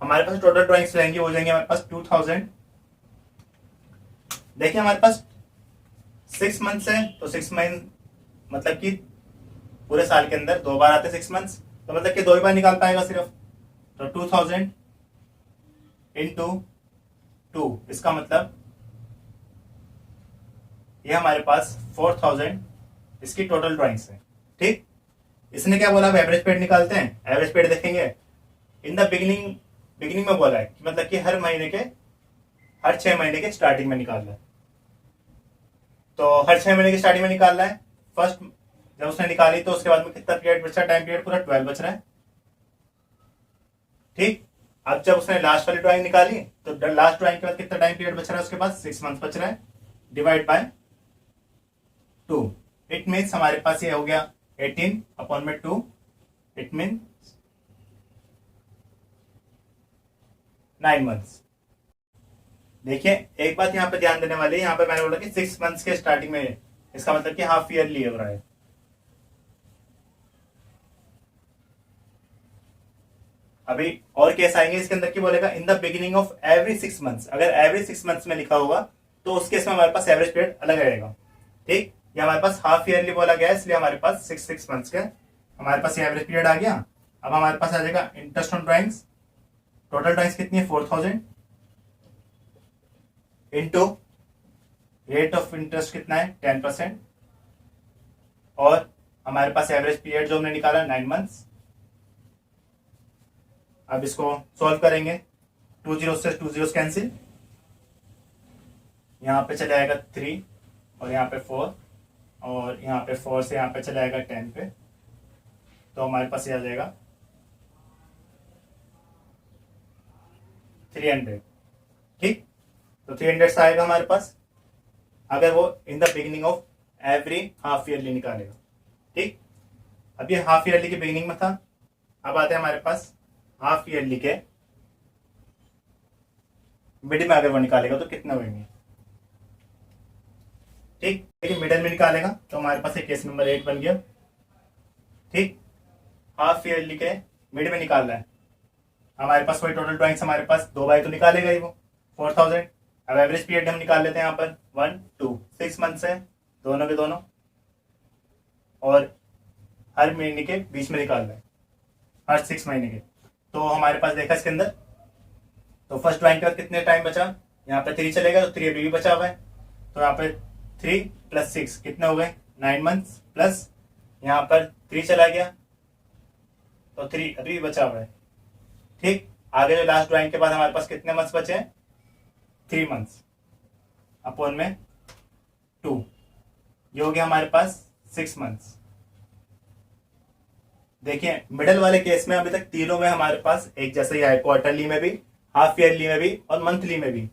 हमारे पास टोटल ड्राइंग्स रहेंगी, हो जाएंगे हमारे पास 2000। देखिए हमारे पास 6 मंथ्स है, तो 6 मंथ मतलब कि पूरे साल के अंदर 2 बार आते 6 मंथ्स, तो मतलब कि 2 ही बार निकाल पाएगा सिर्फ। तो 2000 इंटू 2, इसका मतलब ये हमारे पास 4000 इसकी टोटल ड्राइंग्स है। ठीक, इसने क्या बोला, अब एवरेज पीरियड निकालते हैं। एवरेज पीरियड देखेंगे, इन द बिगिनिंग, बिगिनिंग में बोला है कि मतलब कि हर महीने के, हर 6 महीने के स्टार्टिंग में निकालना है। तो हर 6 महीने की स्टार्टिंग में निकालना है। फर्स्ट जब उसने निकाली तो उसके बाद में कितना पीरियड बचा, टाइम पीरियड पूरा 12 बच रहा है। ठीक, अब जब उसने लास्ट वाली ड्राइंग निकाली तो लास्ट ड्राइंग के बाद कितना टाइम पीरियड बच रहा है उसके पास, 6 मंथ बच रहा है, डिवाइड बाय 2। इट मीन्स हमारे पास ये हो गया 18 अपॉन में 2, इट मीन 9 मंथ्स। देखिए एक बात यहाँ पे ध्यान देने वाली है, यहाँ पे मैंने बोला कि 6 मंथ्स के स्टार्टिंग में, इसका मतलब कि हाफ ईयरली हो रहा है। अभी और केस आएंगे इसके अंदर की बोलेगा इन the beginning of every 6 months. अगर एवरी 6 मंथ्स में लिखा होगा तो उस केस में हमारे पास एवरेज पीरियड अलग रहेगा। ठीक, ये हमारे पास हाफ ईयरली बोला गया है, इसलिए हमारे पास 6 मंथ्स का हमारे पास एवरेज पीरियड आ गया। अब हमारे पास आ जाएगा interest on drawings. Total drawings कितनी है, 4000 इंटू रेट ऑफ इंटरेस्ट कितना है, 10%, और हमारे पास एवरेज पीरियड जो हमने निकाला 9 मंथ्स। अब इसको सॉल्व करेंगे, 2 जीरो से 2 जीरो कैंसिल, यहाँ पे चले आएगा 3 और यहाँ पे 4, और यहाँ पे 4 से यहाँ पे चले आएगा 10 पे, तो हमारे पास ये आ जाएगा 300। ठीक, तो 300 से आएगा हमारे पास अगर वो इन the beginning of every half yearly निकालेगा। ठीक, अब ये हाफ ईयरली के बिगिनिंग में था। अब आते हैं हमारे पास हाफ ईयरली के मिड में, अगर वो निकालेगा तो कितना होंगे। ठीक, लेकिन मिडल में निकालेगा तो हमारे पास एक केस नंबर 8 बन गया। ठीक, हाफ ईयरली के मिड में निकालना है, हमारे पास कोई टोटल ड्राइंग्स हमारे पास 2 बाई तो निकालेगा ही वो 4000। अब एवरेज पीरियड हम निकाल लेते हैं यहाँ पर 1 2 6 मंथ्स है दोनों के दोनों, और हर महीने के बीच में निकालना है, हर 6 महीने के। तो हमारे पास देखा इसके अंदर, तो फर्स्ट ड्राइंग के बाद कितने टाइम बचा, यहाँ पे 3 चलेगा तो 3 अभी भी बचा हुआ है, तो यहाँ पे 3 + 6 कितने हो गए, 9 मंथ्स, प्लस यहाँ पर 3 चला गया तो 3 अभी भी बचा हुआ है। ठीक, आगे जो लास्ट ड्राइंग के बाद हमारे पास कितने मंथ्स बचे हैं, 3 मंथ्स अपॉन में 2, ये हो गया हमारे पास 6 मंथ्स। देखिए मिडल वाले केस में अभी तक तीनों में हमारे पास एक जैसा ही है, क्वार्टरली में भी, हाफ ईयरली में भी और मंथली में भी।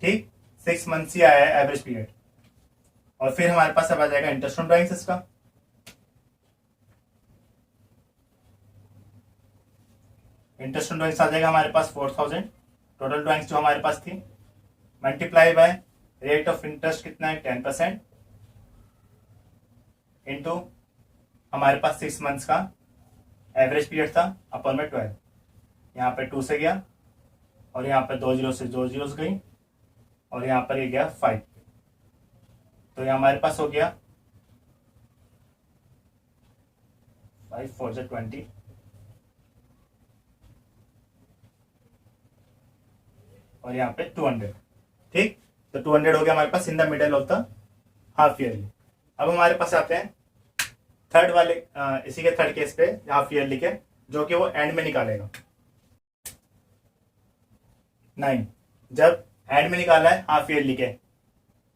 ठीक, 6 मंथ्स ही आया है एवरेज पीरियड। और फिर हमारे पास अब आ जाएगा इंटरेस्ट ऑन ड्राइंग्स। इसका इंटरेस्ट ऑन ड्राइंग्स आ जाएगा हमारे पास 4000, टोटल ड्राइंग्स जो हमारे पास थी, multiply by rate of interest कितना है, 10%, इंटू हमारे पास 6 मंथ्स का एवरेज पीरियड था अपॉन में 12। यहाँ पे 2 से गया, और यहाँ पे 2 जीरो से 2 जीरोस गई, और यहाँ पर ये गया 5, तो ये हमारे पास हो गया 5 4 20, और यहाँ पे 200। ठीक, तो 200 हो गया हमारे पास in the middle of the half yearly. अब हमारे पास आते हैं थर्ड वाले, इसी के थर्ड केस पे हाफ ईयरली के, जो कि वो एंड में निकालेगा 9। जब एंड में निकाला है हाफ ईयरली के,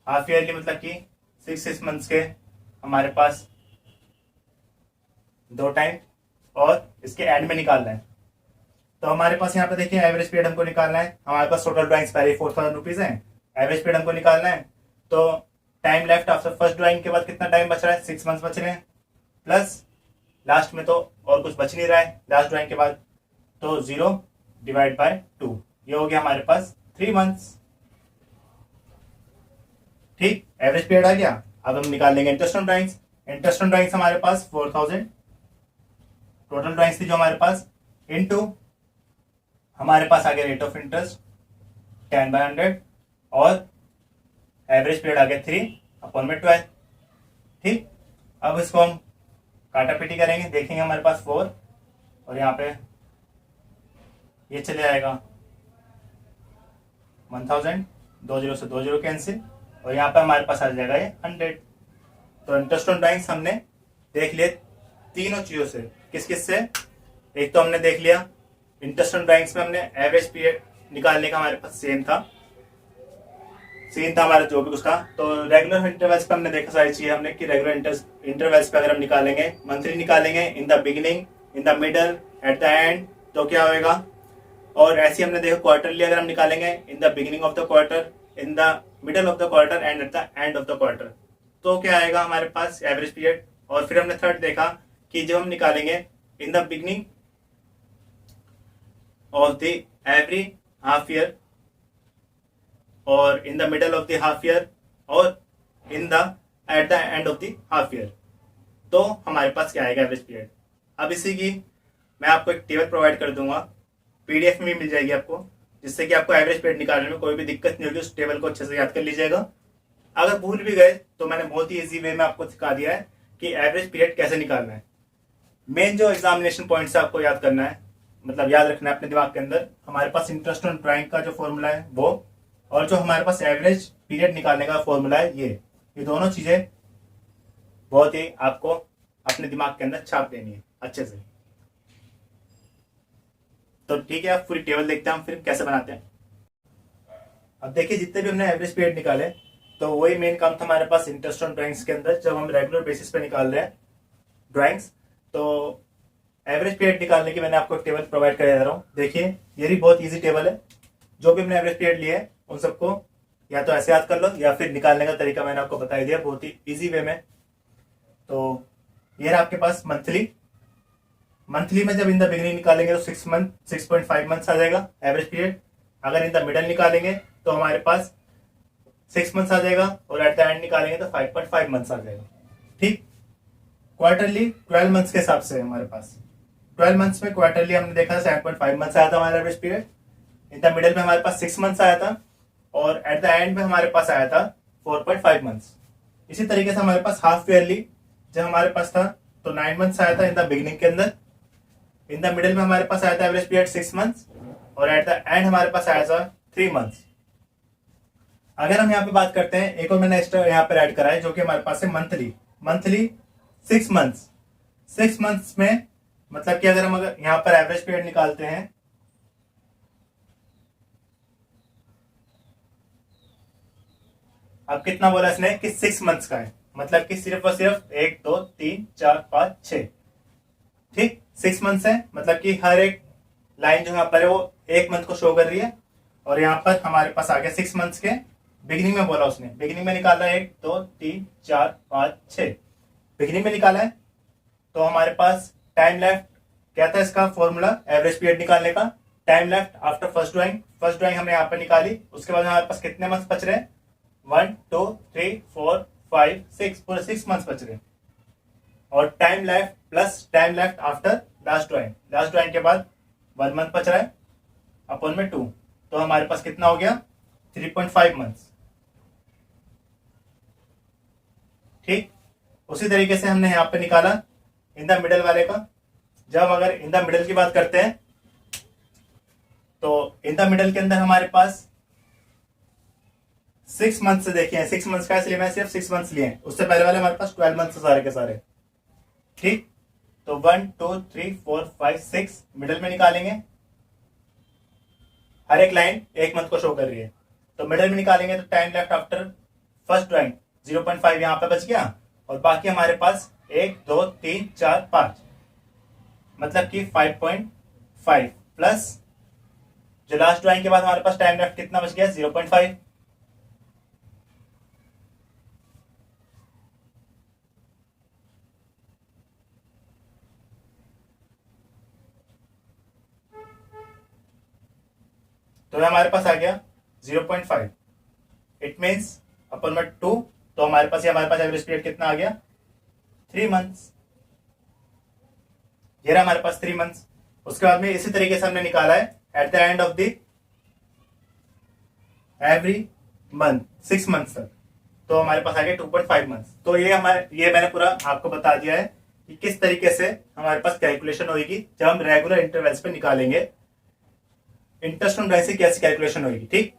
हाफ ईयरली मतलब कि 6 मंथ्स के हमारे पास 2 टाइम, और इसके एंड में निकालना है। तो हमारे पास यहाँ पे देखिए एवरेज पीरियड हमको निकालना है, हमारे पास टोटल ड्राइंग्स पहले 4000 रुपीज है, एवरेज पीरियड हमको निकालना है। तो time left after first drawing के बाद कितना टाइम बच रहा है, 6 मंथ्स बच रहे हैं, प्लस लास्ट में तो और कुछ बच नहीं रहा है लास्ट ड्राइंग के बाद, तो 0 डिवाइड बाय 2, ये हो गया हमारे पास 3 मंथ्स। ठीक, एवरेज पीरियड आ गया। अब हम निकाल लेंगे interest on drawings. Interest on drawings हमारे पास 4000 टोटल ड्राइंग्स थी जो हमारे पास, इनटू हमारे पास आ गया रेट ऑफ इंटरेस्ट 10/100, और एवरेज पीरियड आ गया 3 अपॉन में 12। ठीक, अब इसको हम काटा पीटी करेंगे, देखेंगे हमारे पास 4, और यहाँ पे ये चले आएगा 1000, 2 जीरो से 2 जीरो कैंसिल, और यहाँ पे हमारे पास आ जाएगा ये 100। तो इंटरेस्ट ऑन ड्राइंग्स हमने देख लिए तीनों चीजों से। किस किस से? एक तो हमने देख लिया इंटरेस्ट ऑन ड्राइंग्स में हमने एवरेज पीरियड निकालने का हमारे पास सीन था हमारा जो भी कुछ था। तो रेगुलर इंटरवल्स पे हमने देखा सारी चीजें हमने कि रेगुलर इंटरवल्स पे अगर हम निकालेंगे, मंथली निकालेंगे, in the beginning, in the middle, eight the and, तो क्या होएगा। और ऐसे हमने देखा क्वार्टरली अगर हम निकालेंगे, in the beginning of the quarter, in the middle of the quarter and eight the end of the quarter, तो क्या आएगा हमारे पास एवरेज पीरियड। और फिर हमने थर्ड देखा कि जब हम निकालेंगे in the beginning of the every half year और in the middle of the half year और in the at the end of the half year, तो हमारे पास क्या आएगा एवरेज पीरियड। अब इसी की मैं आपको एक टेबल प्रोवाइड कर दूंगा, पीडीएफ में मिल जाएगी आपको, जिससे कि आपको एवरेज पीरियड निकालने में कोई भी दिक्कत नहीं होगी। उस टेबल को अच्छे से याद कर लीजिएगा। अगर भूल भी गए तो मैंने बहुत ही इजी वे में आपको सिखा दिया है कि एवरेज पीरियड कैसे निकालना है। मेन जो एग्जामिनेशन पॉइंट्स आपको याद करना है, मतलब याद रखना है अपने दिमाग के अंदर, हमारे पास इंटरेस्ट ऑन ड्राइंग का जो फॉर्मूला है वो, और जो हमारे पास एवरेज पीरियड निकालने का फॉर्मूला है ये दोनों चीजें बहुत ही आपको अपने दिमाग के अंदर छाप देनी है अच्छे से। तो ठीक है, आप पूरी टेबल देखते हैं हम फिर कैसे बनाते हैं। अब देखिए जितने भी हमने एवरेज पीरियड निकाले, तो वही मेन काम था हमारे पास इंटरेस्ट ऑन ड्राइंग्स के अंदर। जब हम रेगुलर बेसिस पे निकाल रहे हैं ड्राइंग्स, तो एवरेज पीरियड निकालने की मैंने आपको एक टेबल प्रोवाइड कर दे रहा हूँ। देखिए ये भी बहुत ईजी टेबल है। जो भी हमने एवरेज पीरियड लिए है उन सबको या तो ऐसे याद कर लो, या फिर निकालने का तरीका मैंने आपको बता दिया बहुत ही इजी वे में। तो ये रहा आपके पास मंथली में जब इन द बिगिनिंग निकालेंगे तो 6.5 मंथ्स आ जाएगा एवरेज पीरियड। अगर इन द मिडल निकालेंगे तो हमारे पास 6 मंथ्स आ जाएगा, और एट द एंड निकालेंगे तो 5.5 मंथ्स आ जाएगा। ठीक। क्वार्टरली 12 मंथ्स के हिसाब से हमारे पास 12 मंथ्स में क्वार्टरली हमने देखा 7.5 मंथ्स आया था हमारा average period. In the middle में हमारे पास 6 मंथ्स आया था, और एट द एंड में हमारे पास आया था 4.5 मंथ्स। इसी तरीके से हमारे पास हाफ ईयरली जब हमारे पास था तो 9 मंथ्स आया था इन द बिगिनिंग के अंदर। इन द मिडिल में हमारे पास आया था एवरेज पीरियड 6 मंथ्स, और एट द एंड हमारे पास आया था 3 मंथ्स। अगर हम यहाँ पे बात करते हैं, एक और मैंने एक्स्ट्रा यहाँ पर ऐड करा है जो कि हमारे पास है मंथली 6 मंथ्स में, मतलब कि अगर हम यहाँ पर एवरेज पीरियड निकालते हैं, अब कितना बोला इसने कि 6 मंथ्स का है, मतलब कि सिर्फ और सिर्फ 1 2 3 4 5 6। ठीक, 6 मंथ्स है, मतलब कि हर एक लाइन जो यहाँ पर है वो एक मंथ को शो कर रही है। और यहाँ पर हमारे पास आ गया 6 मंथ्स के बिगिनिंग में बोला उसने, बिगिनिंग में निकाला है 1 2 3 4 5 6, बिगिनिंग में निकाला है। तो हमारे पास टाइम लेफ्ट क्या था इसका फॉर्मूला एवरेज पीरियड निकालने का, time left after first drawing हमने यहाँ पर निकाली। उसके बाद हमारे पास कितने मंथ्स बच रहे हैं, 1 2 3 4 5 6, पूरे 6 मंथ्स बच रहे हैं। और time left plus time left after last drawing के बाद 1 मंथ बच रहा है अपॉन में 2, तो हमारे पास कितना हो गया 3.5 मंथ्स। ठीक, उसी तरीके से हमने यहां पे निकाला इन द मिडल वाले का। जब अगर इन द मिडल की बात करते हैं तो इन द मिडल के अंदर हमारे पास 6 मंथ से देखिए 6 मंथ्स का, इसलिए मैं सिर्फ 6 मंथ्स लिए हैं। उससे पहले वाले हमारे पास 12 मंथ्स सारे के सारे। ठीक, तो 1 2 3 4 5 6 मिडल में निकालेंगे, हर एक लाइन एक मंथ को शो कर रही है। तो मिडल में निकालेंगे तो time left after first drawing 0.5 यहां पे बच गया, और बाकी हमारे पास 1 2 3 4 5, मतलब कि 5.5 प्लस जो लास्ट ड्राइंग के बाद हमारे पास टाइम लेफ्ट कितना बच गया 0.5। तो हमारे पास आ गया 0.5, इट मीन्स अपन में 2, तो हमारे पास एवरेज पीरियड कितना आ गया 3 मंथ्स। ये रहा हमारे पास 3 मंथ्स। उसके बाद में इसी तरीके से हमने निकाला है eight the end of the every month 6 months तक, तो हमारे पास आ गया 2.5 मंथ्स। तो ये मैंने पूरा आपको बता दिया है कि किस तरीके से हमारे पास कैलकुलेशन होगी जब हम रेगुलर इंटरवल्स पे निकालेंगे इंटरेस्ट ऑन ड्राइंग से कैसे कैलकुलेशन होगी। ठीक,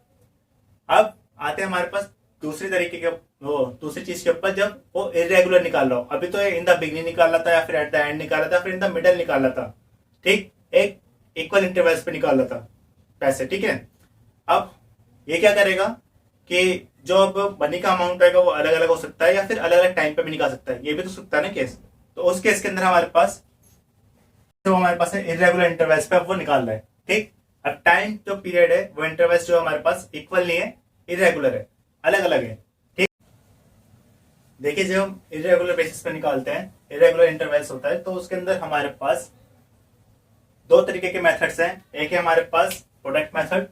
अब आते हैं हमारे पास दूसरी तरीके के वो दूसरी चीज के ऊपर जब वो इरेगुलर निकाल रहा हो। अभी तो इन द बिगनिंग निकाल रहा था, या फिर एट द एंड निकाल रहा था, फिर इन द मिडल निकाल रहा था। ठीक, एक इक्वल इंटरवल्स पे निकाल रहा था पैसे। ठीक है, अब ये क्या करेगा कि जो अब मनी का अमाउंट रहेगा वो अलग अलग हो सकता है, या फिर अलग अलग टाइम पे भी निकाल सकता है, ये भी तो सकता है ना केस। तो उस केस के अंदर हमारे पास जो हमारे पास है इरेगुलर इंटरवल्स पे अब वो निकाल रहा है। ठीक, अब टाइम जो पीरियड है वो इंटरवल्स जो हमारे पास इक्वल नहीं है, इरेगुलर है, अलग अलग है। ठीक, देखिए जब हम इरेगुलर बेसिस पे निकालते हैं, इरेगुलर इंटरवल्स होता है, तो उसके अंदर हमारे पास दो तरीके के मेथड्स हैं। एक है हमारे पास प्रोडक्ट मेथड,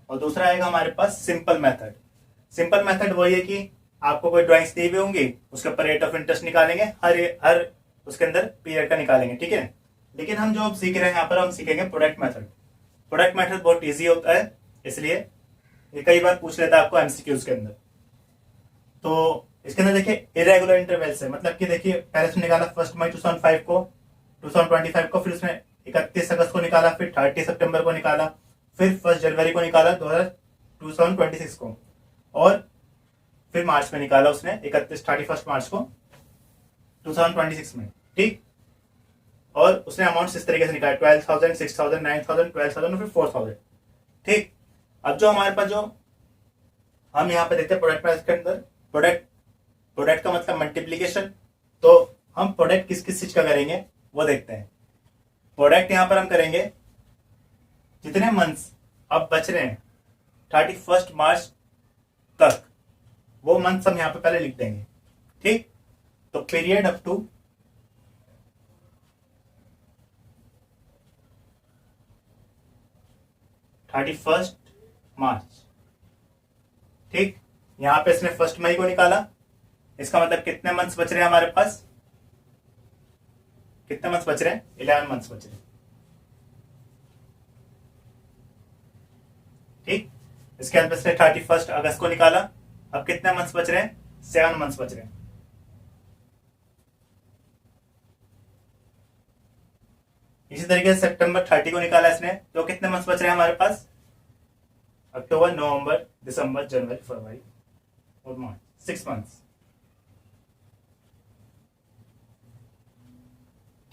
और दूसरा आएगा हमारे पास सिंपल मेथड। सिंपल मेथड वही है कि आपको कोई ड्राइंग्स दी हुई होंगी, उसके ऊपर रेट ऑफ इंटरेस्ट निकालेंगे, हर हर उसके अंदर पीरियड का निकालेंगे। ठीक है, लेकिन हम जो अब सीख रहे हैं यहाँ पर, हम सीखेंगे प्रोडक्ट मेथड। प्रोडक्ट मेथड बहुत इजी होता है, इसलिए ये कई बार पूछ लेता है आपको एमसीक्यूज के अंदर। तो इसके अंदर देखिए इरेगुलर इंटरवल से मतलब कि देखिए पहले उसने निकाला 1 मई 2005 को, 2025 को, फिर उसने 31 अगस्त को निकाला, फिर 30 सितंबर को निकाला, फिर 1 जनवरी को निकाला 2026 को, और फिर मार्च में निकाला उसने 31 मार्च को 2026 में। ठीक, और उसने अमाउंट इस तरीके से निकाला 12,000, 6,000, 9,000, 12,000 और फिर 4,000। ठीक, अब जो हमारे पास जो हम यहाँ पे देखते हैं प्रोडक्ट प्राइस के अंदर, प्रोडक्ट प्रोडक्ट का मतलब मल्टीप्लीकेशन। तो हम प्रोडक्ट किस किस चीज का करेंगे वो देखते हैं। प्रोडक्ट यहां पर हम करेंगे जितने मंथ्स अब बच रहे हैं 31 मार्च तक, वो मंथ्स हम यहां पे पहले लिख देंगे। ठीक, तो पीरियड अप टू 31 मार्च। ठीक, यहां पे इसने 1 मई को निकाला, इसका मतलब कितने मंथ्स बच रहे हैं हमारे पास, कितने मंथ्स बच रहे हैं, 11 मंथ्स बच रहे हैं। ठीक, इसके बाद इसने 31 अगस्त को निकाला, अब कितने मंथ्स बच रहे हैं, 7 मंथ्स बच रहे हैं। इसी तरीके से सितंबर 30 को निकाला इसने, तो कितने मंथ्स बच रहे हैं हमारे पास, अक्टूबर, नवंबर, दिसंबर, जनवरी, फरवरी और मार्च, 6 मंथ्स।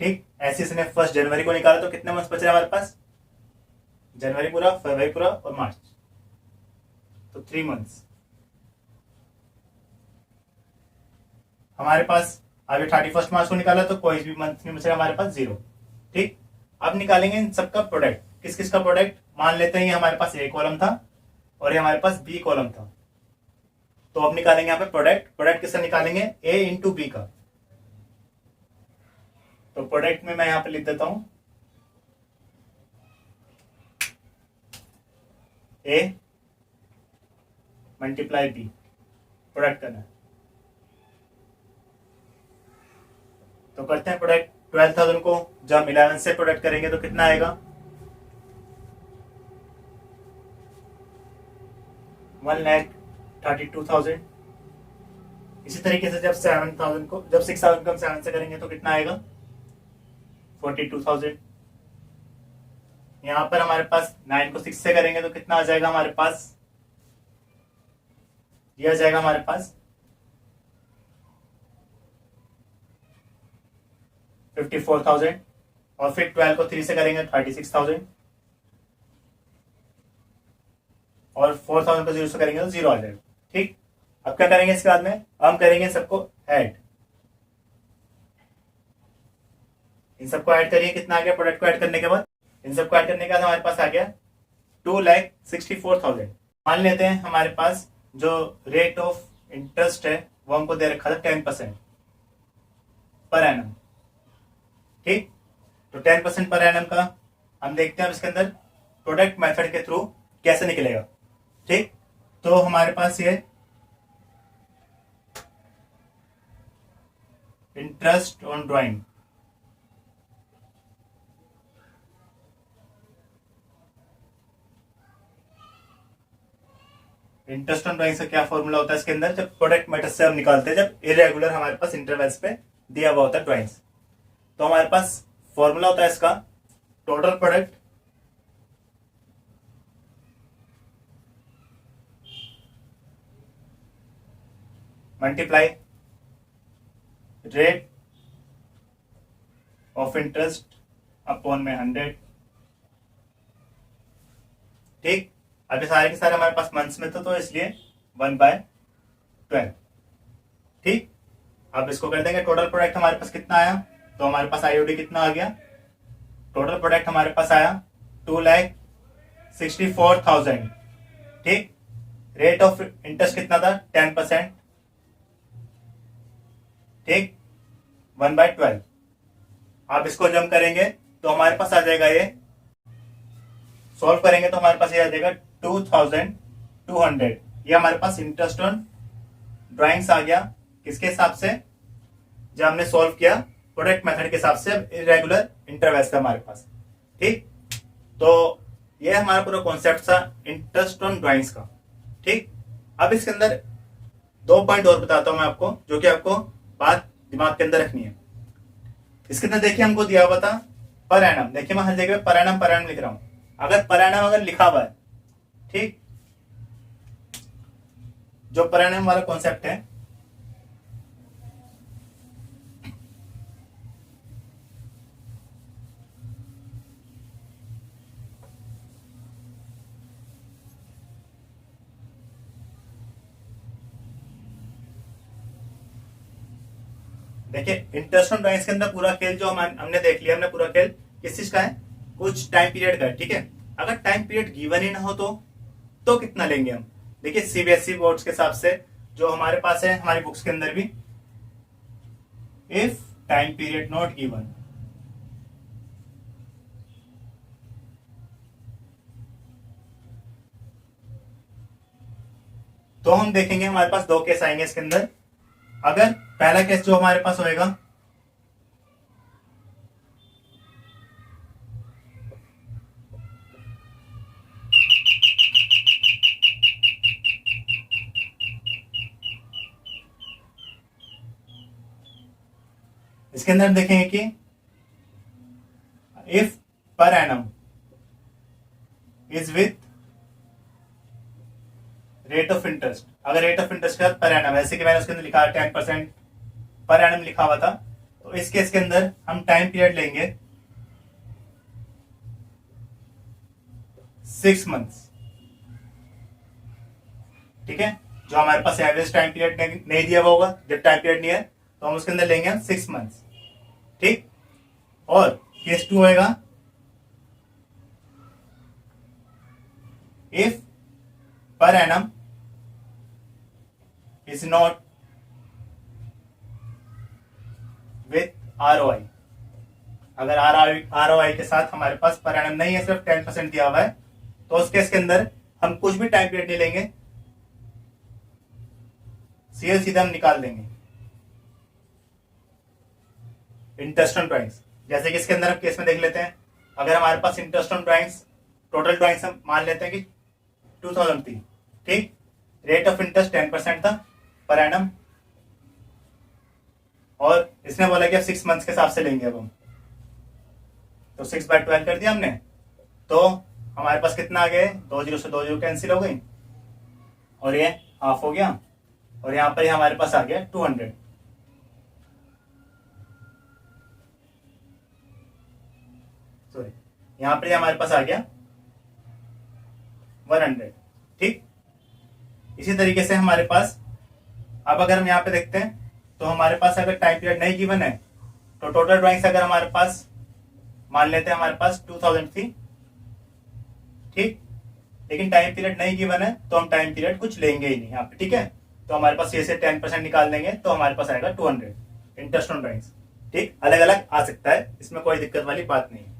ठीक, ऐसे इसने 1 जनवरी को निकाला, तो कितने मंथ्स बच रहे हैं हमारे पास, जनवरी पूरा, फरवरी पूरा और मार्च, तो 3 मंथ्स हमारे पास। अभी 31 मार्च को निकाला तो कोई भी मंथ नहीं बच रहा हमारे पास, 0। ठीक, अब निकालेंगे इन सबका प्रोडक्ट। किस किस का प्रोडक्ट, मान लेते हैं ये हमारे पास ए कॉलम था और ये हमारे पास बी कॉलम था, तो अब निकालेंगे यहाँ पे प्रोडक्ट। प्रोडक्ट किससे निकालेंगे, ए इंटू बी का। तो प्रोडक्ट में मैं यहां पे लिख देता हूं ए मल्टीप्लाई बी, प्रोडक्ट करना है। तो करते हैं प्रोडक्ट। 12,000 को जब हम 11 से प्रोडक्ट करेंगे तो कितना आएगा, 1,32,000। इसी तरीके से जब 7,000 को, जब 6,000 को हम 7 से करेंगे तो कितना आएगा, 42,000। यहां पर हमारे पास 9 को 6 से करेंगे तो कितना आ जाएगा हमारे पास, ये आ जाएगा हमारे पास 54,000, और फिर 12 को 3 से करेंगे 36,000, और 4,000 को 0 से करेंगे तो 0 आ जाएगा। ठीक, अब क्या करेंगे इसके बाद में, हम करेंगे सबको ऐड। इन सबको ऐड करिए, कितना आ गया प्रोडक्ट को ऐड करने के बाद, इन सबको ऐड करने के बाद हमारे पास आ गया 2,64,000। मान लेते हैं हमारे पास जो रेट ऑफ इंटरेस्ट है वो हमको दे रखा था 10% पर एनम। ठीक, तो 10% पर एनम का हम देखते हैं इसके अंदर प्रोडक्ट मेथड के थ्रू कैसे निकलेगा। ठीक, तो हमारे पास ये interest on drawing, interest on drawing से क्या फॉर्मूला होता है इसके अंदर, जब प्रोडक्ट मेथड से हम निकालते हैं, जब इरेगुलर हमारे पास इंटरवल्स पे दिया हुआ होता है ड्राइंग्स, तो हमारे पास फॉर्मूला होता है इसका total product multiply rate of interest upon में 100। ठीक, अभी सारे के सारे हमारे पास मंथ्स में तो इसलिए 1/12। ठीक, अब इसको कर देंगे टोटल प्रोडक्ट हमारे पास कितना आया, तो हमारे पास आईओडी कितना आ गया, टोटल प्रोडक्ट हमारे पास आया 2,64,000। ठीक, रेट ऑफ इंटरेस्ट कितना था 10%। ठीक, 1/12। आप इसको जम करेंगे तो हमारे पास आ जाएगा, ये सॉल्व करेंगे तो हमारे पास ये आ जाएगा 2,200। ये हमारे पास इंटरेस्ट ऑन ड्राइंग्स आ गया, किसके हिसाब से, जब हमने सॉल्व किया प्रोडक्ट मेथड के हिसाब से, इरेगुलर इंटरवल्स था हमारे पास। ठीक, तो ये हमारा पूरा कॉन्सेप्ट था इंटरेस्ट ऑन ड्राइंग्स का। ठीक, अब इसके अंदर 2 पॉइंट और बताता हूं मैं आपको, जो कि आपको बात दिमाग के अंदर रखनी है। इसके अंदर देखिए हमको दिया हुआ था पर एनम, देखिए मैं हर जगह पर एनम लिख रहा हूं। अगर पर एनम अगर लिखा हुआ है, ठीक, जो पर एनम वाला कॉन्सेप्ट है, देखिए इंटरेस्ट ऑन ड्राइंग्स के अंदर पूरा खेल जो हमने देख लिया, हमने पूरा खेल किस चीज का है, कुछ टाइम पीरियड का है। ठीक है, अगर टाइम पीरियड गिवन ही ना हो तो कितना लेंगे हम। देखिए सीबीएसई बोर्ड्स के हिसाब से जो हमारे पास है, हमारी बुक्स के अंदर भी, if time period not given, तो हम देखेंगे हमारे पास 2 केस आएंगे इसके अंदर। अगर पहला केस जो हमारे पास होएगा, इसके अंदर देखेंगे कि if per annum is with rate of interest, अगर रेट ऑफ इंटरेस्ट का पर एनम, ऐसे कि मैंने उसके अंदर लिखा 10% पर एनम लिखा हुआ था, तो इस केस के अंदर हम टाइम पीरियड लेंगे 6 मंथ्स। ठीक है, जो हमारे पास एवरेज टाइम पीरियड नहीं दिया हुआ होगा, जब टाइम पीरियड नहीं है तो हम उसके अंदर लेंगे हम 6 मंथ्स। ठीक, और केस 2 होएगा if per annum is not with ROI, अगर आरओआई के साथ हमारे पास पर एनम नहीं है, सिर्फ 10% दिया हुआ है, तो उस केस के अंदर हम कुछ भी टाइम पीरियड नहीं लेंगे, सीएल सीधा हम निकाल देंगे इंटरेस्ट ऑन ड्राइंग्स। जैसे कि इसके अंदर हम केस में देख लेते हैं, अगर हमारे पास interest on drawings, total drawings हम मान लेते हैं कि 2000 थी। ठीक, रेट ऑफ इंटरेस्ट 10% था पर एनम, और इसने बोला कि अब 6 मंथ्स के हिसाब से लेंगे अब हम, तो 6/12 कर दिया हमने, तो हमारे पास कितना आ गया, 2 जीरो से 2 जीरो कैंसिल हो गई, और ये हाफ हो गया, और यहां पर हमारे पास आ गया 200। सॉरी, यहां पर हमारे पास आ गया 100। ठीक, इसी तरीके से हमारे पास, अब अगर हम यहां पे देखते हैं तो हमारे पास अगर टाइम पीरियड नहीं गिवन है, तो टोटल ड्राइंग्स अगर हमारे पास मान लेते हैं हमारे पास 2000 थी। ठीक, लेकिन टाइम पीरियड नहीं गिवन है तो हम टाइम पीरियड कुछ लेंगे ही नहीं यहाँ पे। ठीक है, तो हमारे पास ये से 10% निकाल देंगे तो हमारे पास आएगा 200 इंटरेस्ट ऑन ड्राइंग्स। ठीक, अलग अलग आ सकता है, इसमें कोई दिक्कत वाली बात नहीं है।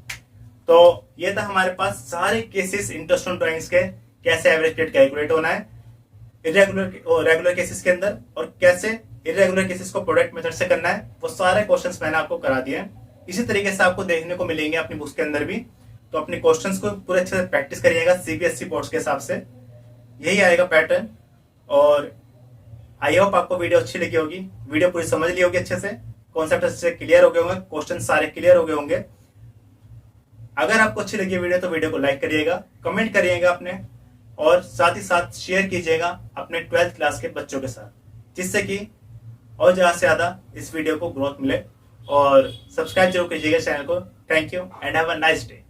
तो ये था हमारे पास सारे केसेस इंटरेस्ट ऑन ड्राइंग्स के, कैसे एवरेज पीरियड कैलकुलेट होना है रेगुलर केसेस के अंदर, और कैसे इरेगुलर केसेस को प्रोडक्ट मेथड से करना है, वो सारे क्वेश्चंस मैंने आपको करा दिए हैं। इसी तरीके से आपको देखने को मिलेंगे अपनी बुक्स के अंदर भी, तो अपने क्वेश्चंस को पूरे अच्छे से प्रैक्टिस करिएगा सीबीएसई बोर्ड्स के हिसाब से, यही आएगा पैटर्न। और आई होप आपको वीडियो अच्छी लगी होगी, वीडियो पूरी समझ ली होगी अच्छे से, कॉन्सेप्ट अच्छे से क्लियर हो गए होंगे, क्वेश्चन सारे क्लियर हो गए होंगे। अगर आपको अच्छी लगी वीडियो तो वीडियो को लाइक करिएगा, कमेंट करिएगा अपने, और साथ ही साथ शेयर कीजिएगा अपने 12th क्लास के बच्चों के साथ, जिससे कि और ज़्यादा से ज़्यादा इस वीडियो को ग्रोथ मिले। और सब्सक्राइब जरूर कीजिएगा चैनल को। Thank you and have a nice day.